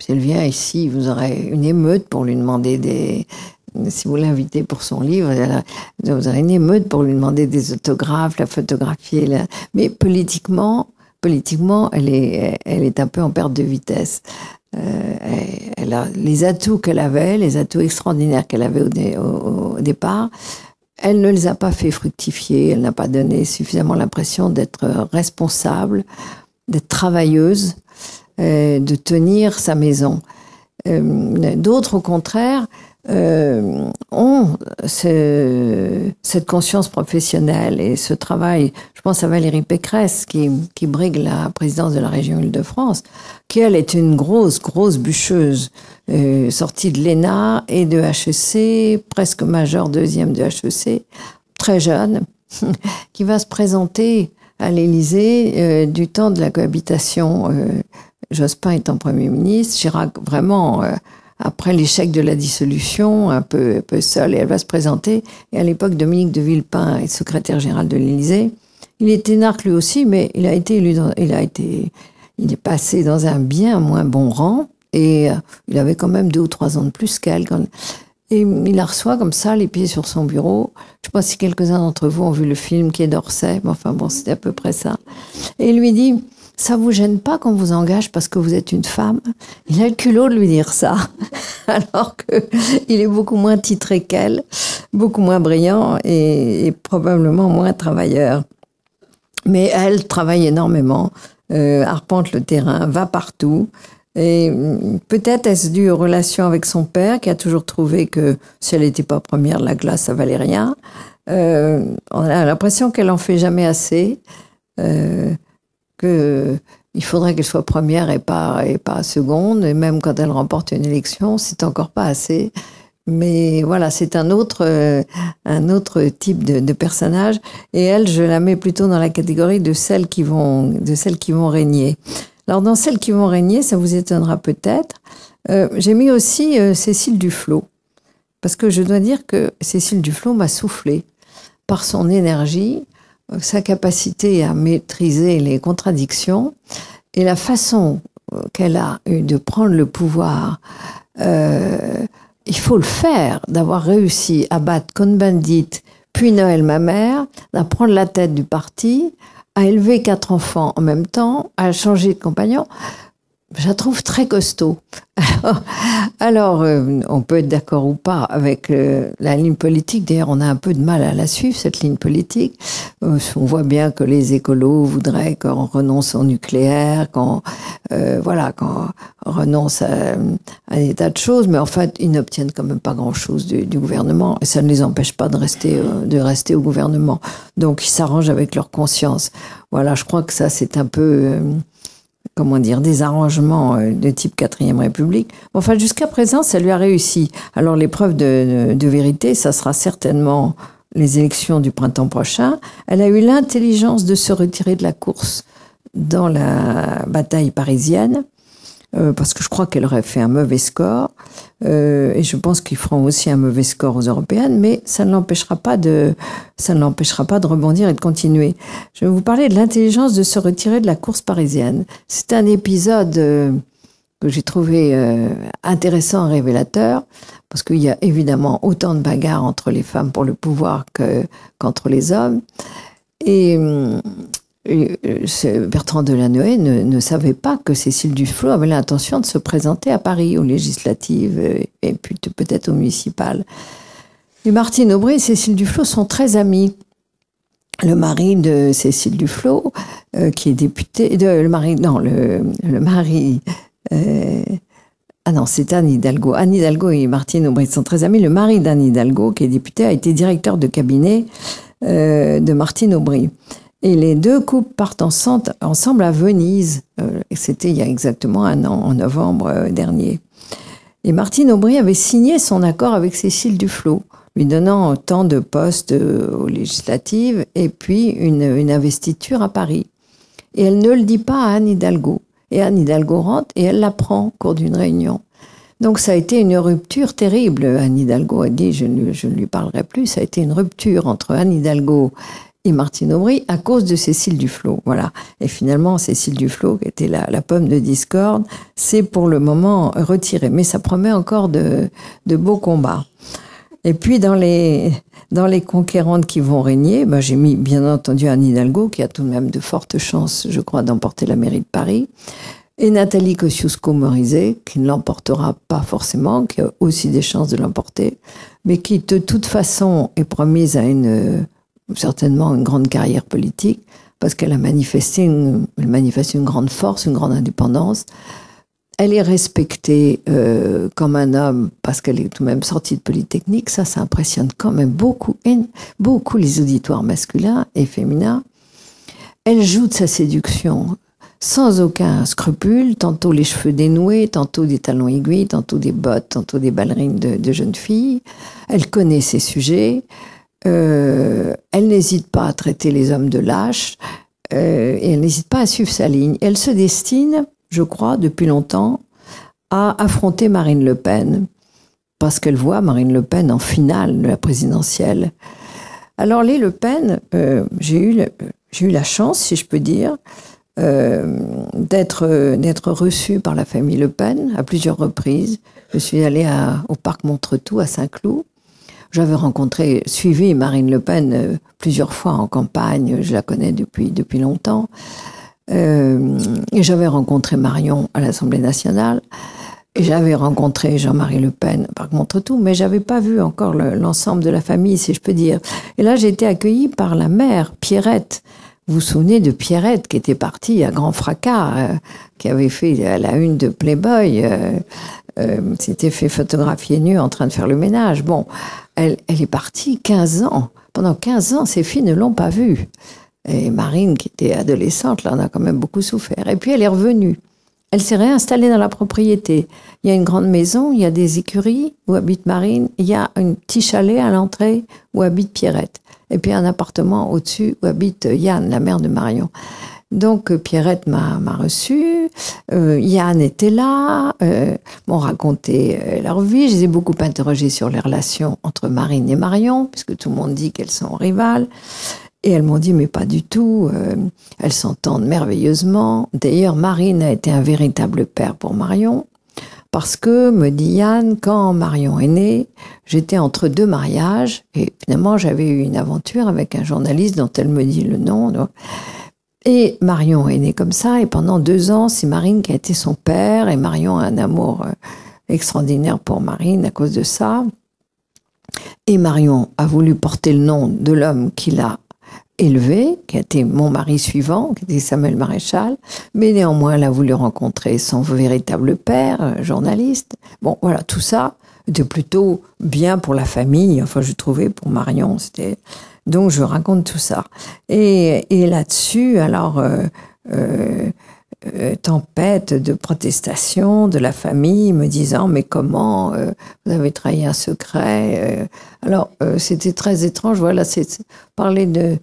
Si elle vient ici, vous aurez une émeute pour lui demander si vous l'invitez pour son livre, vous aurez une émeute pour lui demander des autographes, la photographier. Mais politiquement, elle est un peu en perte de vitesse. Elle a les atouts qu'elle avait, les atouts extraordinaires qu'elle avait au départ. Elle ne les a pas fait fructifier. Elle n'a pas donné suffisamment l'impression d'être responsable, d'être travailleuse, de tenir sa maison. D'autres, au contraire, ont cette conscience professionnelle et ce travail. Je pense à Valérie Pécresse, qui brigue la présidence de la région Île-de-France, qui, elle, est une grosse bûcheuse, sortie de l'ENA et de HEC, presque majeure deuxième de HEC, très jeune, qui va se présenter à l'Élysée du temps de la cohabitation, Jospin étant Premier ministre, Chirac vraiment, après l'échec de la dissolution, un peu seule, et elle va se présenter. Et à l'époque, Dominique de Villepin est secrétaire général de l'Élysée. Il est énarque lui aussi, mais il est passé dans un bien moins bon rang, et il avait quand même 2 ou 3 ans de plus qu'elle. Et il la reçoit comme ça, les pieds sur son bureau. Je ne sais pas si quelques-uns d'entre vous ont vu le film Quai d'Orsay, mais enfin bon, c'était à peu près ça. Et il lui dit... Ça vous gêne pas qu'on vous engage parce que vous êtes une femme? Il a le culot de lui dire ça, alors qu'il est beaucoup moins titré qu'elle, beaucoup moins brillant et probablement moins travailleur. Mais elle travaille énormément, arpente le terrain, va partout. Et peut-être est-ce dû aux relations avec son père, qui a toujours trouvé que si elle n'était pas première de la classe, ça valait rien. On a l'impression qu'elle en fait jamais assez. Il faudrait qu'elle soit première et pas seconde, et même quand elle remporte une élection, c'est encore pas assez. Mais voilà, c'est un autre type de personnage, et elle, je la mets plutôt dans la catégorie de celles qui vont régner. Alors dans celles qui vont régner, ça vous étonnera peut-être, j'ai mis aussi Cécile Duflot, parce que je dois dire que Cécile Duflot m'a soufflé par son énergie, sa capacité à maîtriser les contradictions et la façon qu'elle a eu de prendre le pouvoir. Il faut le faire, d'avoir réussi à battre Cohn-Bendit, puis Noël Mamère, à prendre la tête du parti, à élever 4 enfants en même temps, à changer de compagnon. Je la trouve très costaud. Alors, on peut être d'accord ou pas avec la ligne politique. D'ailleurs, on a un peu de mal à la suivre, cette ligne politique. On voit bien que les écolos voudraient qu'on renonce au nucléaire, qu'on renonce à des tas de choses. Mais en fait, ils n'obtiennent quand même pas grand-chose du gouvernement. Et ça ne les empêche pas de rester au gouvernement. Donc, ils s'arrangent avec leur conscience. Voilà, je crois que ça, c'est un peu... des arrangements de type 4e République. Enfin, jusqu'à présent, ça lui a réussi. Alors, l'épreuve de vérité, ça sera certainement les élections du printemps prochain. Elle a eu l'intelligence de se retirer de la course dans la bataille parisienne, parce que je crois qu'elle aurait fait un mauvais score, et je pense qu'ils feront aussi un mauvais score aux européennes, mais ça ne l'empêchera pas de rebondir et de continuer. Je vais vous parler de l'intelligence de se retirer de la course parisienne. C'est un épisode que j'ai trouvé intéressant et révélateur, parce qu'il y a évidemment autant de bagarres entre les femmes pour le pouvoir qu'entre les hommes. Et Bertrand Delanoë ne savait pas que Cécile Duflot avait l'intention de se présenter à Paris, aux législatives et puis peut-être aux municipales. Et Martine Aubry et Cécile Duflot sont très amies. Le mari de Cécile Duflot, qui est député, c'est Anne Hidalgo. Anne Hidalgo et Martine Aubry sont très amies. Le mari d'Anne Hidalgo, qui est député, a été directeur de cabinet de Martine Aubry. Et les deux couples partent ensemble à Venise. C'était il y a exactement un an, en novembre dernier. Et Martine Aubry avait signé son accord avec Cécile Duflot, lui donnant tant de postes aux législatives et puis une investiture à Paris. Et elle ne le dit pas à Anne Hidalgo. Et Anne Hidalgo rentre et elle l'apprend au cours d'une réunion. Donc ça a été une rupture terrible. Anne Hidalgo a dit je ne lui parlerai plus. Ça a été une rupture entre Anne Hidalgo et Martine Aubry à cause de Cécile Duflot. Voilà. Et finalement, Cécile Duflot, qui était la pomme de discorde, c'est pour le moment retiré. Mais ça promet encore de beaux combats. Et puis, dans les conquérantes qui vont régner, j'ai mis, bien entendu, Anne Hidalgo, qui a tout de même de fortes chances, je crois, d'emporter la mairie de Paris. Et Nathalie Kosciusko-Morizet, qui ne l'emportera pas forcément, qui a aussi des chances de l'emporter, mais qui, de toute façon, est promise à certainement une grande carrière politique, parce qu'elle a manifesté une grande force, une grande indépendance. Elle est respectée comme un homme, parce qu'elle est tout de même sortie de Polytechnique. Ça impressionne quand même beaucoup les auditoires masculins et féminins. Elle joue de sa séduction sans aucun scrupule, tantôt les cheveux dénoués, tantôt des talons aiguilles, tantôt des bottes, tantôt des ballerines de jeunes filles. Elle connaît ses sujets. Elle n'hésite pas à traiter les hommes de lâches et elle n'hésite pas à suivre sa ligne. Elle se destine, je crois, depuis longtemps, à affronter Marine Le Pen, parce qu'elle voit Marine Le Pen en finale de la présidentielle. Alors les Le Pen, j'ai eu la chance, si je peux dire, d'être reçue par la famille Le Pen à plusieurs reprises. Je suis allée au parc Montretout à Saint-Cloud. J'avais suivi Marine Le Pen plusieurs fois en campagne, je la connais depuis longtemps. Et j'avais rencontré Marion à l'Assemblée nationale, et j'avais rencontré Jean-Marie Le Pen au parc Montretout, mais j'avais pas vu encore l'ensemble de la famille, si je peux dire. Et là, j'ai été accueillie par la mère, Pierrette. Vous vous souvenez de Pierrette, qui était partie à grand fracas, qui avait fait la une de Playboy, s'était fait photographier nue en train de faire le ménage. Bon, elle est partie 15 ans. Pendant 15 ans, ses filles ne l'ont pas vue. Et Marine, qui était adolescente, là, en a quand même beaucoup souffert. Et puis, elle est revenue. Elle s'est réinstallée dans la propriété. Il y a une grande maison, il y a des écuries où habite Marine, il y a un petit chalet à l'entrée où habite Pierrette. Et puis, un appartement au-dessus où habite Yann, la mère de Marion. Donc, Pierrette m'a reçue, Yann était là, m'ont raconté leur vie. Je les ai beaucoup interrogées sur les relations entre Marine et Marion, puisque tout le monde dit qu'elles sont rivales. Et elles m'ont dit, mais pas du tout, elles s'entendent merveilleusement. D'ailleurs, Marine a été un véritable père pour Marion, parce que, me dit Yann, quand Marion est née, j'étais entre deux mariages, et finalement, j'avais eu une aventure avec un journaliste dont elle me dit le nom. Et Marion est née comme ça, et pendant 2 ans, c'est Marine qui a été son père, et Marion a un amour extraordinaire pour Marine à cause de ça. Et Marion a voulu porter le nom de l'homme qui l'a élevé, qui a été mon mari suivant, qui était Samuel Maréchal, mais néanmoins, elle a voulu rencontrer son véritable père, journaliste. Bon, voilà, tout ça était plutôt bien pour la famille, enfin, je trouvais, pour Marion, c'était... Donc, je raconte tout ça. Et là-dessus, alors, tempête de protestation de la famille me disant « Mais comment vous avez trahi un secret ?» Alors, c'était très étrange. Voilà, c'est parler de...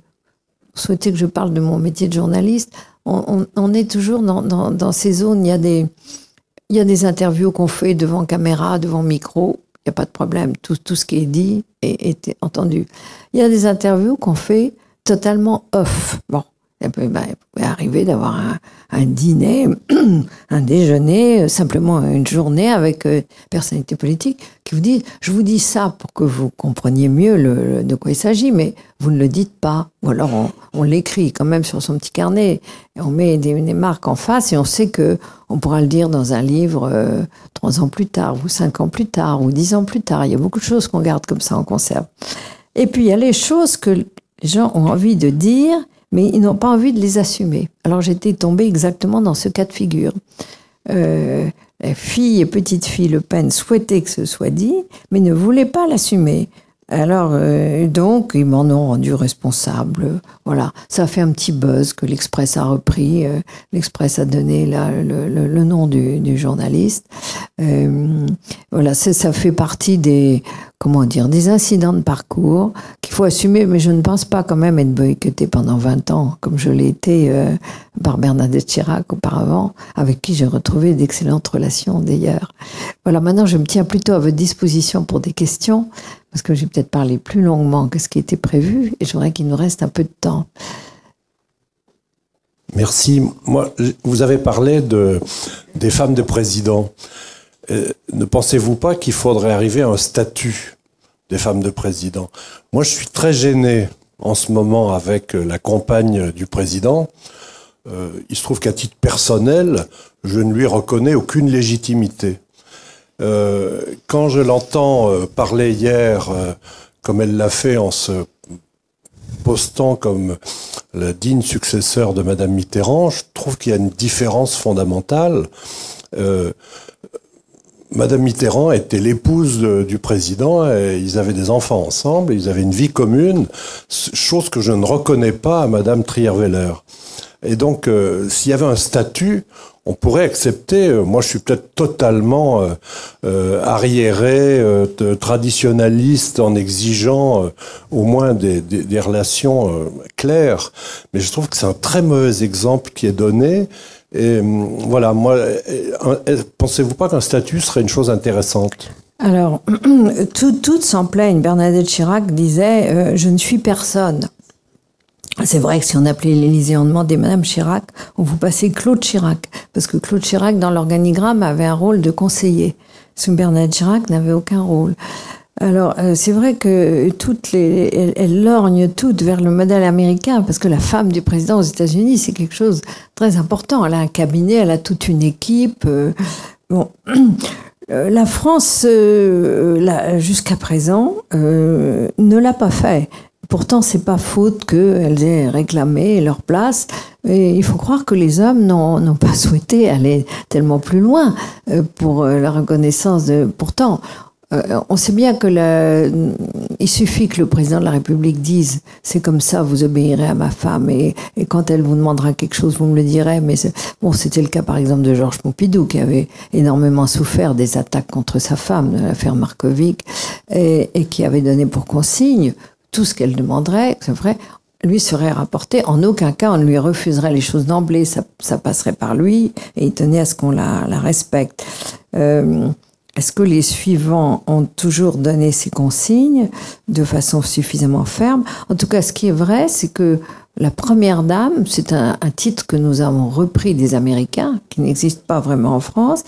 Souhaiter que je parle de mon métier de journaliste. on est toujours dans ces zones. Il y a des interviews qu'on fait devant caméra, devant micro. Il n'y a pas de problème. Tout ce qui est dit est entendu. Il y a des interviews qu'on fait totalement off. Bon. Il pouvait arriver d'avoir un dîner, un déjeuner, simplement une journée avec une personnalité politique qui vous dit, je vous dis ça pour que vous compreniez mieux de quoi il s'agit, mais vous ne le dites pas. Ou alors on l'écrit quand même sur son petit carnet, et on met des marques en face et on sait que on pourra le dire dans un livre 3 ans plus tard, ou 5 ans plus tard, ou 10 ans plus tard. Il y a beaucoup de choses qu'on garde comme ça en conserve. Et puis il y a les choses que les gens ont envie de dire, mais ils n'ont pas envie de les assumer. Alors j'étais tombée exactement dans ce cas de figure. Fille et petite fille Le Pen souhaitaient que ce soit dit, mais ne voulaient pas l'assumer. Alors, donc, ils m'en ont rendu responsable. Voilà, ça a fait un petit buzz que l'Express a repris. L'Express a donné le nom du journaliste. Voilà, ça fait partie des incidents de parcours qu'il faut assumer, mais je ne pense pas quand même être boycottée pendant 20 ans, comme je l'ai été par Bernadette Chirac auparavant, avec qui j'ai retrouvé d'excellentes relations d'ailleurs. Voilà, maintenant je me tiens plutôt à votre disposition pour des questions, parce que j'ai peut-être parlé plus longuement que ce qui était prévu, et je voudrais qu'il nous reste un peu de temps. Merci. Moi, vous avez parlé des femmes de président. Ne pensez-vous pas qu'il faudrait arriver à un statut des femmes de président? Moi, je suis très gêné en ce moment avec la compagne du président. Il se trouve qu'à titre personnel, je ne lui reconnais aucune légitimité. Quand je l'entends parler hier, comme elle l'a fait en se postant comme le digne successeur de Madame Mitterrand, je trouve qu'il y a une différence fondamentale. Madame Mitterrand était l'épouse du président et ils avaient des enfants ensemble, ils avaient une vie commune, chose que je ne reconnais pas à Madame Trierweiler. Et donc, s'il y avait un statut, on pourrait accepter. Moi, je suis peut-être totalement arriéré, traditionnaliste, en exigeant au moins des relations claires. Mais je trouve que c'est un très mauvais exemple qui est donné. Et voilà, moi, pensez-vous pas qu'un statut serait une chose intéressante? Alors, toutes s'en plaignent. Bernadette Chirac disait je ne suis personne. C'est vrai que si on appelait l'Élysée, on demandait Madame Chirac, on vous passait Claude Chirac. Parce que Claude Chirac, dans l'organigramme, avait un rôle de conseiller. Parce que Bernadette Chirac n'avait aucun rôle. Alors, c'est vrai que elles lorgnent toutes vers le modèle américain, parce que la femme du président aux États-Unis, c'est quelque chose de très important. Elle a un cabinet, elle a toute une équipe. Bon. La France, jusqu'à présent, ne l'a pas fait. Pourtant, c'est pas faute qu'elles aient réclamé leur place. Et il faut croire que les hommes n'ont pas souhaité aller tellement plus loin pour la reconnaissance de... Pourtant, on sait bien que il suffit que le président de la République dise « c'est comme ça, vous obéirez à ma femme et quand elle vous demandera quelque chose, vous me le direz ». Mais bon, c'était le cas par exemple de Georges Pompidou qui avait énormément souffert des attaques contre sa femme, de l'affaire Markovic, et qui avait donné pour consigne tout ce qu'elle demanderait, c'est vrai, lui serait rapporté. En aucun cas, on ne lui refuserait les choses d'emblée. Ça passerait par lui et il tenait à ce qu'on la respecte. Est-ce que les suivants ont toujours donné ces consignes de façon suffisamment ferme? En tout cas, ce qui est vrai, c'est que la première dame, c'est un titre que nous avons repris des Américains, qui n'existe pas vraiment en France,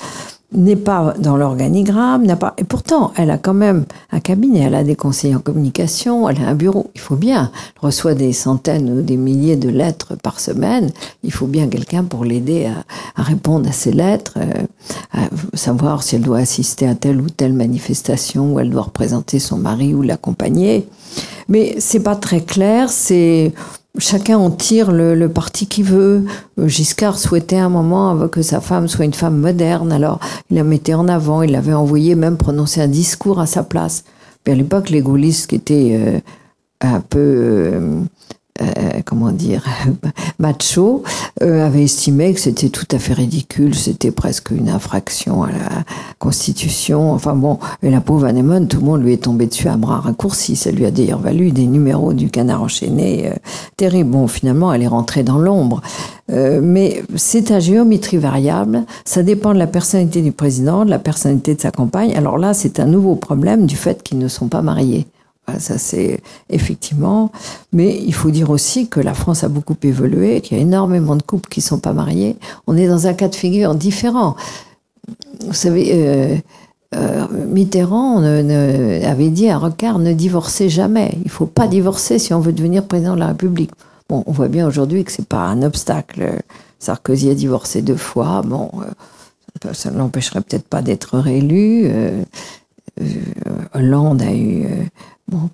n'est pas dans l'organigramme, et pourtant, elle a quand même un cabinet, elle a des conseillers en communication, elle a un bureau, il faut bien, elle reçoit des centaines ou des milliers de lettres par semaine, il faut bien quelqu'un pour l'aider à répondre à ces lettres, à savoir si elle doit assister à telle ou telle manifestation, ou elle doit représenter son mari ou l'accompagner. Mais c'est pas très clair, chacun en tire le parti qu'il veut. Giscard souhaitait à un moment que sa femme soit une femme moderne, alors il la mettait en avant, il l'avait envoyé même prononcer un discours à sa place. Mais à l'époque, les gaullistes qui étaient un peu, macho, avaient estimé que c'était tout à fait ridicule, c'était presque une infraction à la Constitution. Enfin bon, et la pauvre Anémone, tout le monde lui est tombé dessus à bras raccourcis. Ça lui a d'ailleurs valu des numéros du Canard enchaîné terribles. Bon, finalement, elle est rentrée dans l'ombre. Mais c'est à géométrie variable. Ça dépend de la personnalité du président, de la personnalité de sa compagne. Alors là, c'est un nouveau problème du fait qu'ils ne sont pas mariés. Ça, c'est effectivement. Mais il faut dire aussi que la France a beaucoup évolué, qu'il y a énormément de couples qui ne sont pas mariés. On est dans un cas de figure différent. Vous savez, Mitterrand avait dit à Rocard, ne divorcez jamais. Il ne faut pas divorcer si on veut devenir président de la République. Bon, on voit bien aujourd'hui que ce n'est pas un obstacle. Sarkozy a divorcé 2 fois. Bon, ça ne l'empêcherait peut-être pas d'être réélu. Hollande a eu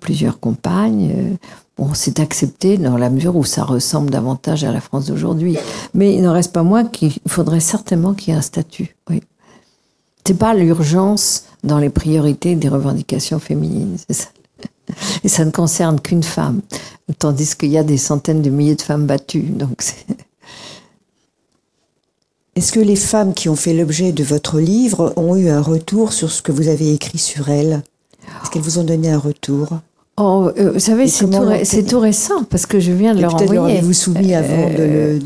plusieurs compagnes. Bon, c'est accepté dans la mesure où ça ressemble davantage à la France d'aujourd'hui. Mais il n'en reste pas moins qu'il faudrait certainement qu'il y ait un statut. Oui. C'est pas l'urgence dans les priorités des revendications féminines, c'est ça. Et ça ne concerne qu'une femme, tandis qu'il y a des centaines de milliers de femmes battues. Donc Est-ce que les femmes qui ont fait l'objet de votre livre ont eu un retour sur ce que vous avez écrit sur elles? Est-ce qu'elles vous ont donné un retour? Vous savez, c'est tout récent, parce que je viens de leur envoyer. Peut-être l'avez-vous soumis avant de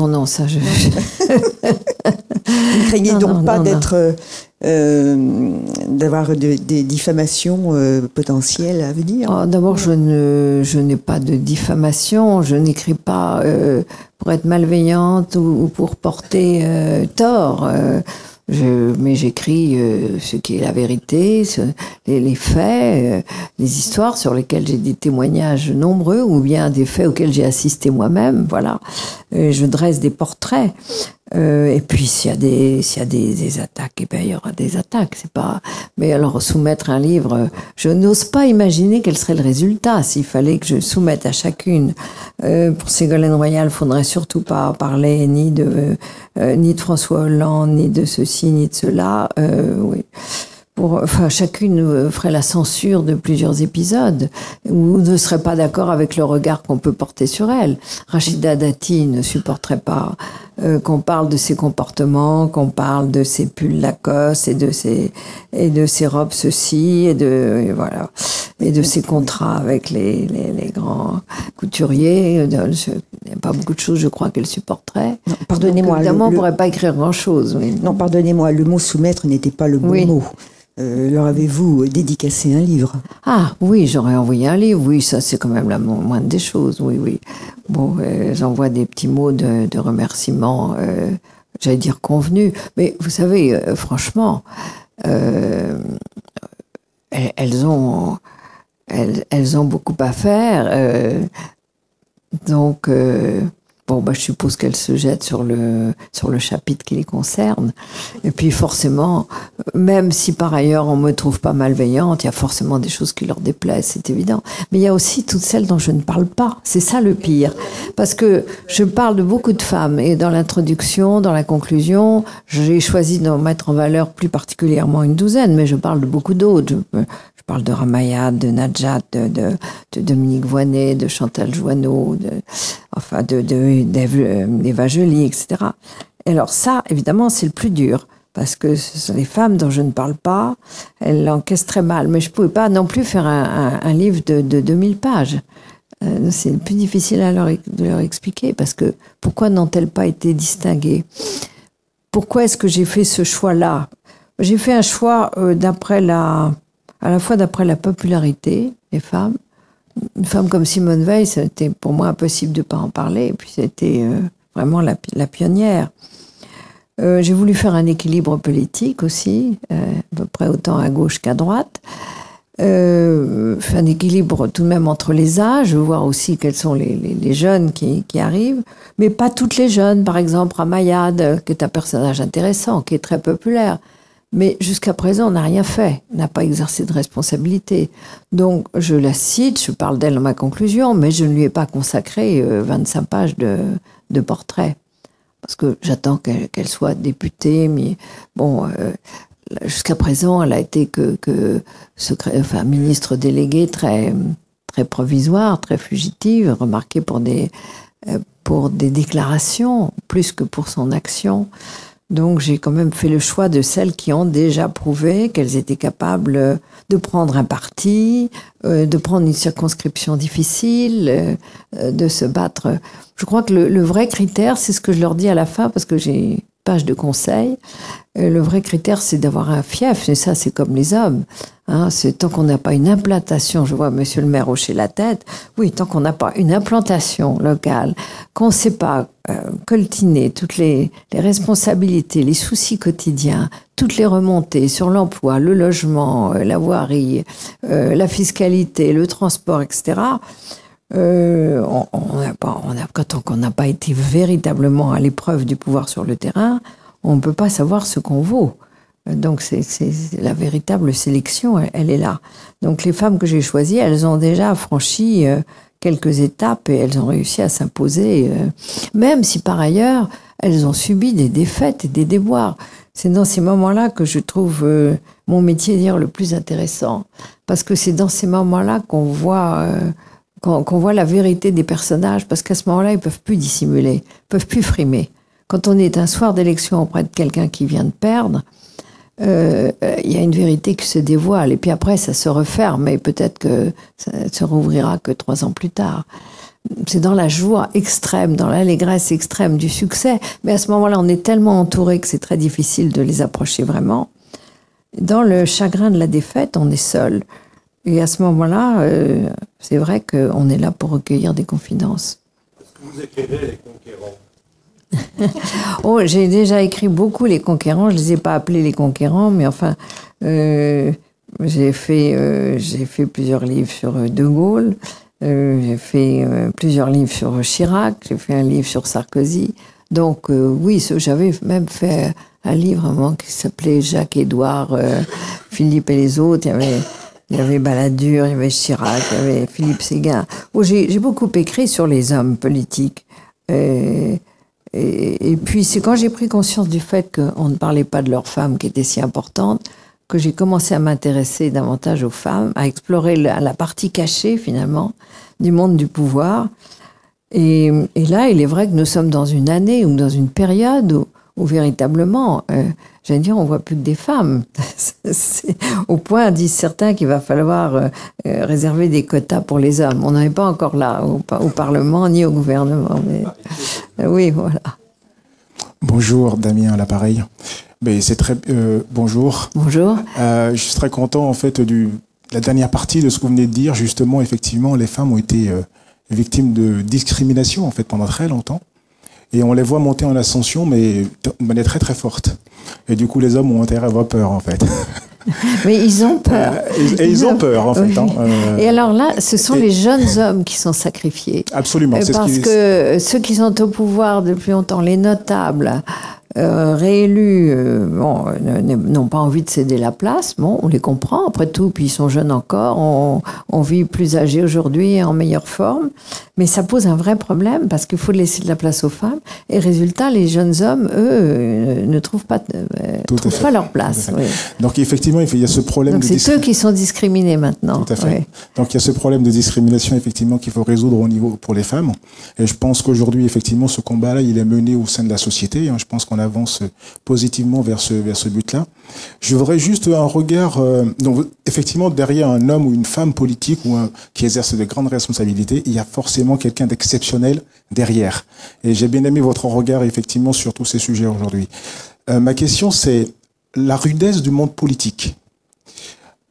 non, ça je... Vous ne craignez donc pas d'avoir des diffamations potentielles à venir? D'abord, je n'ai pas de diffamation, je n'écris pas pour être malveillante ou pour porter tort. Mais j'écris ce qui est la vérité, les faits, les histoires sur lesquelles j'ai des témoignages nombreux ou bien des faits auxquels j'ai assisté moi-même. Voilà, je dresse des portraits. Et puis s'il y a des attaques, eh ben il y aura des attaques. C'est pas. Mais alors soumettre un livre, je n'ose pas imaginer quel serait le résultat s'il fallait que je soumette à chacune. Pour Ségolène Royal, il faudrait surtout pas parler ni de François Hollande, ni de ceci, ni de cela. Oui. Chacune ferait la censure de plusieurs épisodes ou ne serait pas d'accord avec le regard qu'on peut porter sur elle. Rachida Dati ne supporterait pas qu'on parle de ses comportements, qu'on parle de ses pulls Lacoste et de ses robes ceci et de ses contrats avec les grands couturiers. Il n'y a pas beaucoup de choses, je crois, qu'elle supporterait. Non, pardonnez-moi. Évidemment, on ne pourrait pas écrire grand-chose. Oui. Non, pardonnez-moi, le mot soumettre n'était pas le bon mot. Leur avez-vous dédicacé un livre? Ah oui, j'aurais envoyé un livre. Oui, ça c'est quand même la moindre des choses. Oui. Bon, j'envoie des petits mots de remerciement, j'allais dire convenus. Mais vous savez, franchement, elles ont beaucoup à faire. Donc, je suppose qu'elles se jettent sur le chapitre qui les concerne. Et puis forcément, même si par ailleurs on me trouve pas malveillante, il y a forcément des choses qui leur déplaisent, c'est évident. Mais il y a aussi toutes celles dont je ne parle pas. C'est ça le pire. Parce que je parle de beaucoup de femmes et dans l'introduction, dans la conclusion, j'ai choisi d'en mettre en valeur plus particulièrement une douzaine, mais je parle de beaucoup d'autres. Je parle de Ramayad, de Najat, de Dominique Voynet, de Chantal Joanneau, d'Eva Joly, etc. Et alors ça, évidemment, c'est le plus dur, parce que ce sont les femmes dont je ne parle pas, elles l'encaissent très mal. Mais je ne pouvais pas non plus faire un livre de 2000 pages. C'est plus difficile de leur expliquer, parce que pourquoi n'ont-elles pas été distinguées? Pourquoi est-ce que j'ai fait ce choix-là? J'ai fait un choix à la fois d'après la popularité des femmes. Une femme comme Simone Veil, c'était pour moi impossible de ne pas en parler. Et puis c'était vraiment la pionnière. J'ai voulu faire un équilibre politique aussi, à peu près autant à gauche qu'à droite. Un équilibre tout de même entre les âges, voir aussi quels sont les jeunes qui arrivent, mais pas toutes les jeunes. Par exemple, Ramayad, qui est un personnage intéressant, qui est très populaire. Mais jusqu'à présent, on n'a rien fait, n'a pas exercé de responsabilité. Donc, je la cite, je parle d'elle dans ma conclusion, mais je ne lui ai pas consacré 25 pages de portrait. Parce que j'attends qu'elle soit députée, mais bon, jusqu'à présent, elle a été ministre déléguée très, très provisoire, très fugitive, remarquée pour des déclarations, plus que pour son action. Donc j'ai quand même fait le choix de celles qui ont déjà prouvé qu'elles étaient capables de prendre un parti, de prendre une circonscription difficile, de se battre. Je crois que le vrai critère, c'est ce que je leur dis à la fin, parce que j'ai une page de conseils. Le vrai critère, c'est d'avoir un fief. Et ça, c'est comme les hommes. Hein, c'est tant qu'on n'a pas une implantation. Je vois Monsieur le maire hocher la tête. Oui, tant qu'on n'a pas une implantation locale, qu'on ne sait pas coltiner toutes les responsabilités, les soucis quotidiens, toutes les remontées sur l'emploi, le logement, la voirie, la fiscalité, le transport, etc. Tant qu'on n'a pas été véritablement à l'épreuve du pouvoir sur le terrain, on ne peut pas savoir ce qu'on vaut. Donc c'est la véritable sélection, elle est là. Donc les femmes que j'ai choisies, elles ont déjà franchi quelques étapes et elles ont réussi à s'imposer, même si par ailleurs elles ont subi des défaites et des déboires. C'est dans ces moments-là que je trouve mon métier dire le plus intéressant, parce que c'est dans ces moments-là qu'on voit la vérité des personnages, parce qu'à ce moment-là, ils peuvent plus dissimuler, ils peuvent plus frimer. Quand on est un soir d'élection auprès de quelqu'un qui vient de perdre, il y a une vérité qui se dévoile, et puis après, ça se referme, et peut-être que ça ne se rouvrira que 3 ans plus tard. C'est dans la joie extrême, dans l'allégresse extrême du succès, mais à ce moment-là, on est tellement entouré que c'est très difficile de les approcher vraiment. Dans le chagrin de la défaite, on est seul. Et à ce moment-là, c'est vrai qu'on est là pour recueillir des confidences. Est-ce que vous écrivez les conquérants? Oh, j'ai déjà écrit beaucoup les conquérants. Je les ai pas appelés les conquérants, mais enfin, j'ai fait plusieurs livres sur De Gaulle. J'ai fait plusieurs livres sur Chirac. J'ai fait un livre sur Sarkozy. Donc oui, j'avais même fait un livre à un moment qui s'appelait Jacques-Édouard, Philippe et les autres. Il y avait Balladur, il y avait Chirac, il y avait Philippe Séguin. Oh, j'ai beaucoup écrit sur les hommes politiques. Et puis, c'est quand j'ai pris conscience du fait qu'on ne parlait pas de leurs femmes qui étaient si importantes, que j'ai commencé à m'intéresser davantage aux femmes, à explorer la partie cachée, finalement, du monde du pouvoir. Et là, il est vrai que nous sommes dans une année ou dans une période où véritablement, j'allais dire, on voit plus que des femmes. C'est au point, disent certains, qu'il va falloir réserver des quotas pour les hommes. On n'en est pas encore là, au Parlement ni au gouvernement. Mais, oui, voilà. Bonjour, Damien, à l'appareil. C'est très bonjour. Bonjour. Je suis très content en fait de la dernière partie de ce que vous venez de dire. Justement, effectivement, les femmes ont été victimes de discrimination en fait pendant très longtemps. Et on les voit monter en ascension, mais de manière très très forte. Et du coup, les hommes ont intérêt à avoir peur, en fait. Mais ils ont peur. Ils ont peur, en fait. Oui. Et alors là, ce sont les jeunes hommes qui sont sacrifiés. Absolument. Parce que ceux qui sont au pouvoir depuis longtemps, les notables, réélus, n'ont pas envie de céder la place. Bon, on les comprend, après tout, puis ils sont jeunes encore, on vit plus âgés aujourd'hui, en meilleure forme. Mais ça pose un vrai problème, parce qu'il faut laisser de la place aux femmes. Et résultat, les jeunes hommes, eux, ne trouvent pas leur place. Oui. Donc effectivement, il y a ce problème Donc c'est eux qui sont discriminés maintenant. Tout à fait. Oui. Donc il y a ce problème de discrimination, effectivement, qu'il faut résoudre au niveau pour les femmes. Et je pense qu'aujourd'hui, effectivement, ce combat-là, il est mené au sein de la société. Je pense qu'on avance positivement vers ce but-là. Je voudrais juste un regard. Donc effectivement, derrière un homme ou une femme politique qui exerce de grandes responsabilités, il y a forcément quelqu'un d'exceptionnel derrière. Et j'ai bien aimé votre regard, effectivement, sur tous ces sujets aujourd'hui. Ma question, c'est la rudesse du monde politique.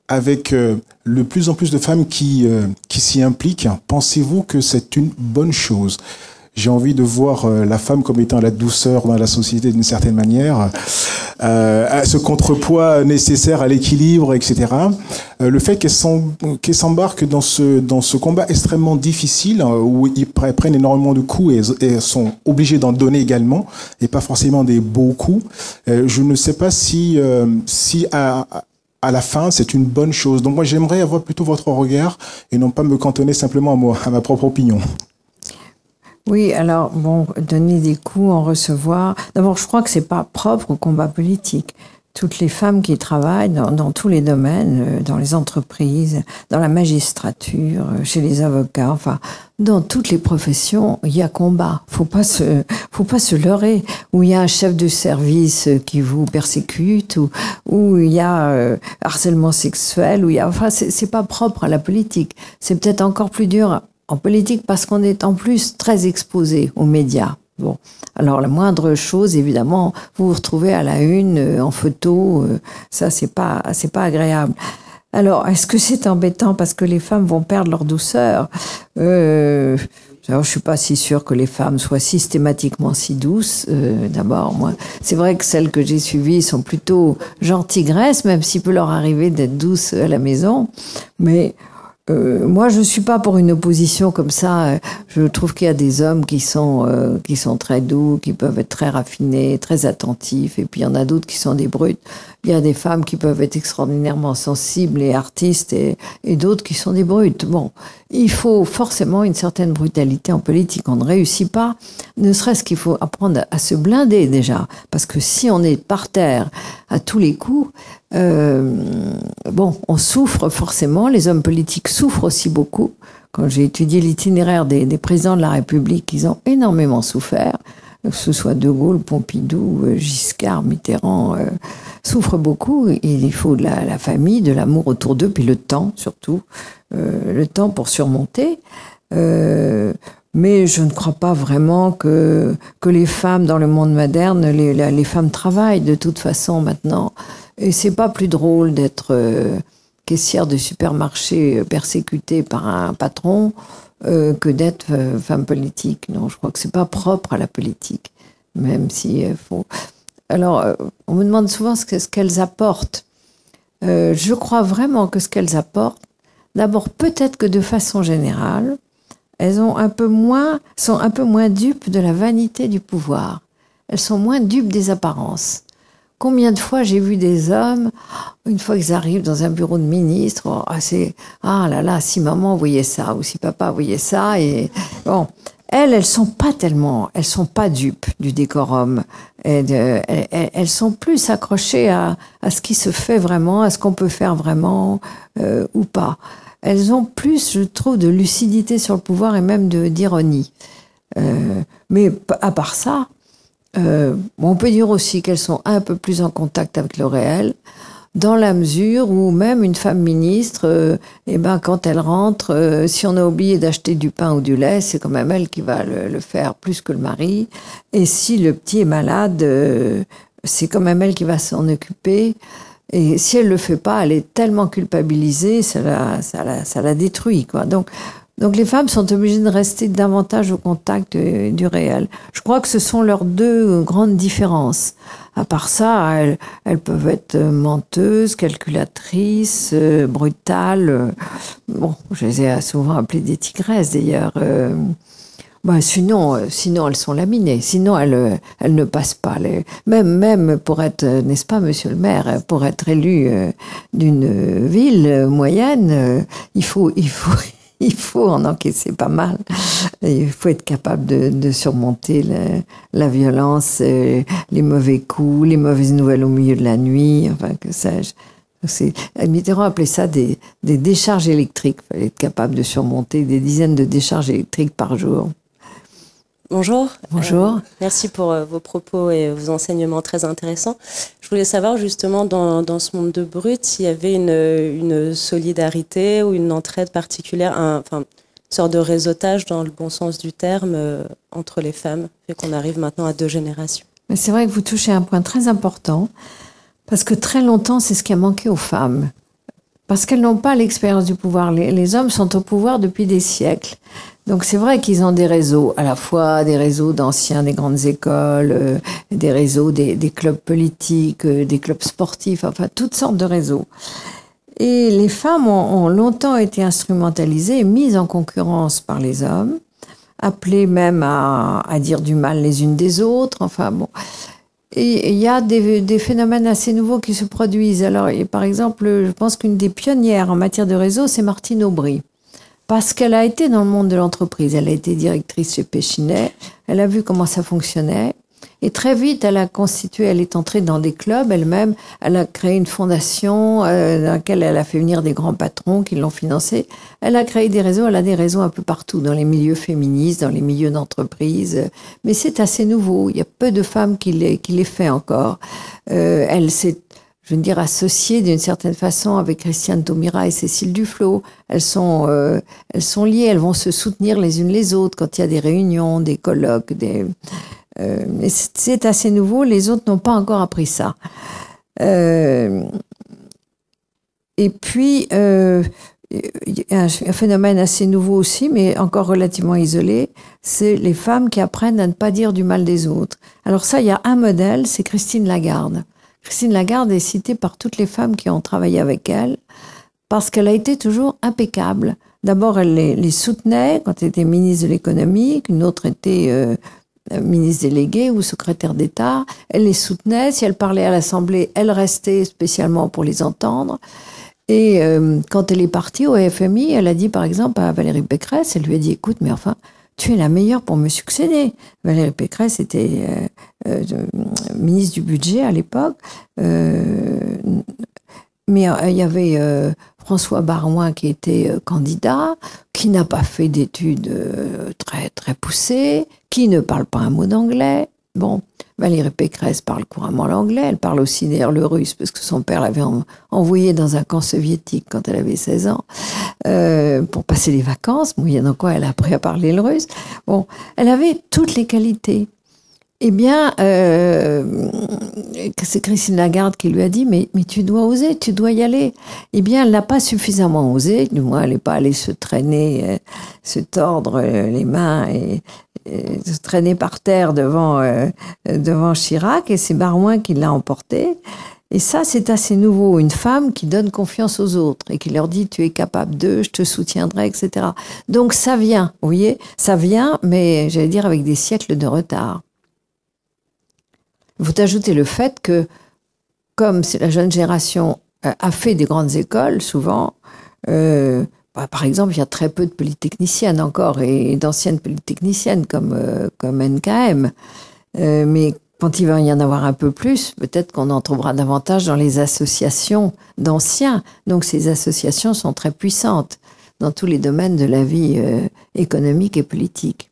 Avec de plus en plus de femmes qui s'y impliquent, pensez-vous que c'est une bonne chose ? J'ai envie de voir la femme comme étant la douceur dans la société d'une certaine manière, ce contrepoids nécessaire à l'équilibre, etc. Le fait qu'elles s'embarquent dans ce combat extrêmement difficile, où ils prennent énormément de coups et sont obligés d'en donner également, et pas forcément des beaux coups. Je ne sais pas si à la fin, c'est une bonne chose. Donc moi, j'aimerais avoir plutôt votre regard et non pas me cantonner simplement à ma propre opinion. Oui, alors, donner des coups, en recevoir. D'abord, je crois que c'est pas propre au combat politique. toutes les femmes qui travaillent dans tous les domaines, dans les entreprises, dans la magistrature, chez les avocats, enfin, dans toutes les professions, il y a combat. Faut pas se leurrer. Où il y a un chef de service qui vous persécute, où il y a harcèlement sexuel, où il y a, enfin, c'est pas propre à la politique. C'est peut-être encore plus dur en politique parce qu'on est en plus très exposé aux médias. Bon, alors la moindre chose, évidemment, vous vous retrouvez à la une, en photo, ça c'est pas agréable. Alors, est-ce que c'est embêtant parce que les femmes vont perdre leur douceur? Alors, je suis pas si sûre que les femmes soient systématiquement si douces. D'abord, moi, c'est vrai que celles que j'ai suivies sont plutôt gentilles-gresses, même s'il peut leur arriver d'être douces à la maison, mais moi, je suis pas pour une opposition comme ça. Je trouve qu'il y a des hommes qui sont très doux, qui peuvent être très raffinés, très attentifs, et puis il y en a d'autres qui sont des brutes. Il y a des femmes qui peuvent être extraordinairement sensibles et artistes, et d'autres qui sont des brutes. Bon, il faut forcément une certaine brutalité en politique. On ne réussit pas, ne serait-ce qu'il faut apprendre à se blinder déjà, parce que si on est par terre à tous les coups, bon, on souffre forcément. Les hommes politiques souffrent aussi beaucoup. Quand j'ai étudié l'itinéraire des présidents de la République, ils ont énormément souffert. Que ce soit De Gaulle, Pompidou, Giscard, Mitterrand, souffrent beaucoup. Il faut de la famille, de l'amour autour d'eux, puis le temps surtout, le temps pour surmonter. Mais je ne crois pas vraiment que les femmes dans le monde moderne, les femmes travaillent de toute façon maintenant. Et c'est pas plus drôle d'être caissière de supermarché persécutée par un patron que d'être femme politique. Non, je crois que c'est pas propre à la politique, même si faut. Alors, on me demande souvent ce qu'elles apportent. Je crois vraiment que ce qu'elles apportent, d'abord peut-être que de façon générale, elles sont un peu moins dupes de la vanité du pouvoir. Elles sont moins dupes des apparences. Combien de fois j'ai vu des hommes, une fois qu'ils arrivent dans un bureau de ministre, ah là là, si maman voyait ça, ou si papa voyait ça, et bon, elles sont pas dupes du décorum. Elles sont plus accrochées à ce qui se fait vraiment, à ce qu'on peut faire vraiment, ou pas. Elles ont plus, je trouve, de lucidité sur le pouvoir et même d'ironie. Mais à part ça, on peut dire aussi qu'elles sont un peu plus en contact avec le réel, dans la mesure où même une femme ministre, quand elle rentre, si on a oublié d'acheter du pain ou du lait, c'est quand même elle qui va le faire plus que le mari. Et si le petit est malade, c'est quand même elle qui va s'en occuper. Et si elle le fait pas, elle est tellement culpabilisée, ça la détruit, quoi. Donc les femmes sont obligées de rester davantage au contact du réel. Je crois que ce sont leurs deux grandes différences. À part ça, elles peuvent être menteuses, calculatrices, brutales. Bon, je les ai souvent appelées des tigresses d'ailleurs. Sinon elles sont laminées. Sinon elles ne passent pas. Même pour être, n'est-ce pas, Monsieur le Maire, pour être élu d'une ville moyenne, il faut en encaisser pas mal. Il faut être capable de surmonter la violence, les mauvais coups, les mauvaises nouvelles au milieu de la nuit, enfin que sais-je. Mitterrand appelait ça des décharges électriques. Il fallait être capable de surmonter des dizaines de décharges électriques par jour. Bonjour. Bonjour. Merci pour vos propos et vos enseignements très intéressants. Je voulais savoir justement dans ce monde de brut s'il y avait une solidarité ou une entraide particulière, une sorte de réseautage dans le bon sens du terme entre les femmes, vu qu'on arrive maintenant à 2 générations. Mais c'est vrai que vous touchez un point très important, parce que très longtemps, c'est ce qui a manqué aux femmes. Parce qu'elles n'ont pas l'expérience du pouvoir. Les hommes sont au pouvoir depuis des siècles. Donc c'est vrai qu'ils ont des réseaux, à la fois des réseaux d'anciens des grandes écoles, des réseaux des clubs politiques, des clubs sportifs, enfin toutes sortes de réseaux. Et les femmes ont longtemps été instrumentalisées et mises en concurrence par les hommes, appelées même à dire du mal les unes des autres, enfin bon. Et il y a des phénomènes assez nouveaux qui se produisent. Alors, par exemple, je pense qu'une des pionnières en matière de réseau, c'est Martine Aubry. Parce qu'elle a été dans le monde de l'entreprise. Elle a été directrice chez Péchinet. Elle a vu comment ça fonctionnait. Et très vite, elle est entrée dans des clubs elle-même. Elle a créé une fondation dans laquelle elle a fait venir des grands patrons qui l'ont financée. Elle a créé des réseaux. Elle a des réseaux un peu partout, dans les milieux féministes, dans les milieux d'entreprise. Mais c'est assez nouveau. Il y a peu de femmes qui les fait encore. Elle s'est, je veux dire, associée d'une certaine façon avec Christiane Taubira et Cécile Duflot. Elles sont liées. Elles vont se soutenir les unes les autres quand il y a des réunions, des colloques, mais c'est assez nouveau, les autres n'ont pas encore appris ça. Et puis, il y a un phénomène assez nouveau aussi, mais encore relativement isolé, c'est les femmes qui apprennent à ne pas dire du mal des autres. Alors ça, il y a un modèle, c'est Christine Lagarde. Christine Lagarde est citée par toutes les femmes qui ont travaillé avec elle, parce qu'elle a été toujours impeccable. D'abord, elle les soutenait quand elle était ministre de l'économie, qu'une autre était ministre déléguée ou secrétaire d'État. Elle les soutenait. Si elle parlait à l'Assemblée, elle restait spécialement pour les entendre. Et quand elle est partie au FMI, elle a dit par exemple à Valérie Pécresse, elle lui a dit, écoute, mais enfin, tu es la meilleure pour me succéder. Valérie Pécresse était ministre du budget à l'époque. Mais il y avait François Baroin qui était candidat, qui n'a pas fait d'études très, très poussées, qui ne parle pas un mot d'anglais. Bon, Valérie Pécresse parle couramment l'anglais, elle parle aussi d'ailleurs le russe, parce que son père l'avait envoyée dans un camp soviétique quand elle avait 16 ans, pour passer les vacances, moyennant quoi elle a appris à parler le russe. Bon, elle avait toutes les qualités. Eh bien, c'est Christine Lagarde qui lui a dit, mais tu dois oser, tu dois y aller. Eh bien, elle n'a pas suffisamment osé, du moins elle n'est pas allée se traîner, se tordre les mains et se traîner par terre devant Chirac, et c'est Baroin qui l'a emporté. Et ça, c'est assez nouveau, une femme qui donne confiance aux autres et qui leur dit, tu es capable d'eux, je te soutiendrai, etc. Donc ça vient, vous voyez, ça vient, mais j'allais dire avec des siècles de retard. Il faut ajouter le fait que, comme la jeune génération a fait des grandes écoles, souvent, par exemple, il y a très peu de polytechniciennes encore, et d'anciennes polytechniciennes comme NKM. Mais quand il va y en avoir un peu plus, peut-être qu'on en trouvera davantage dans les associations d'anciens. Donc ces associations sont très puissantes dans tous les domaines de la vie économique et politique.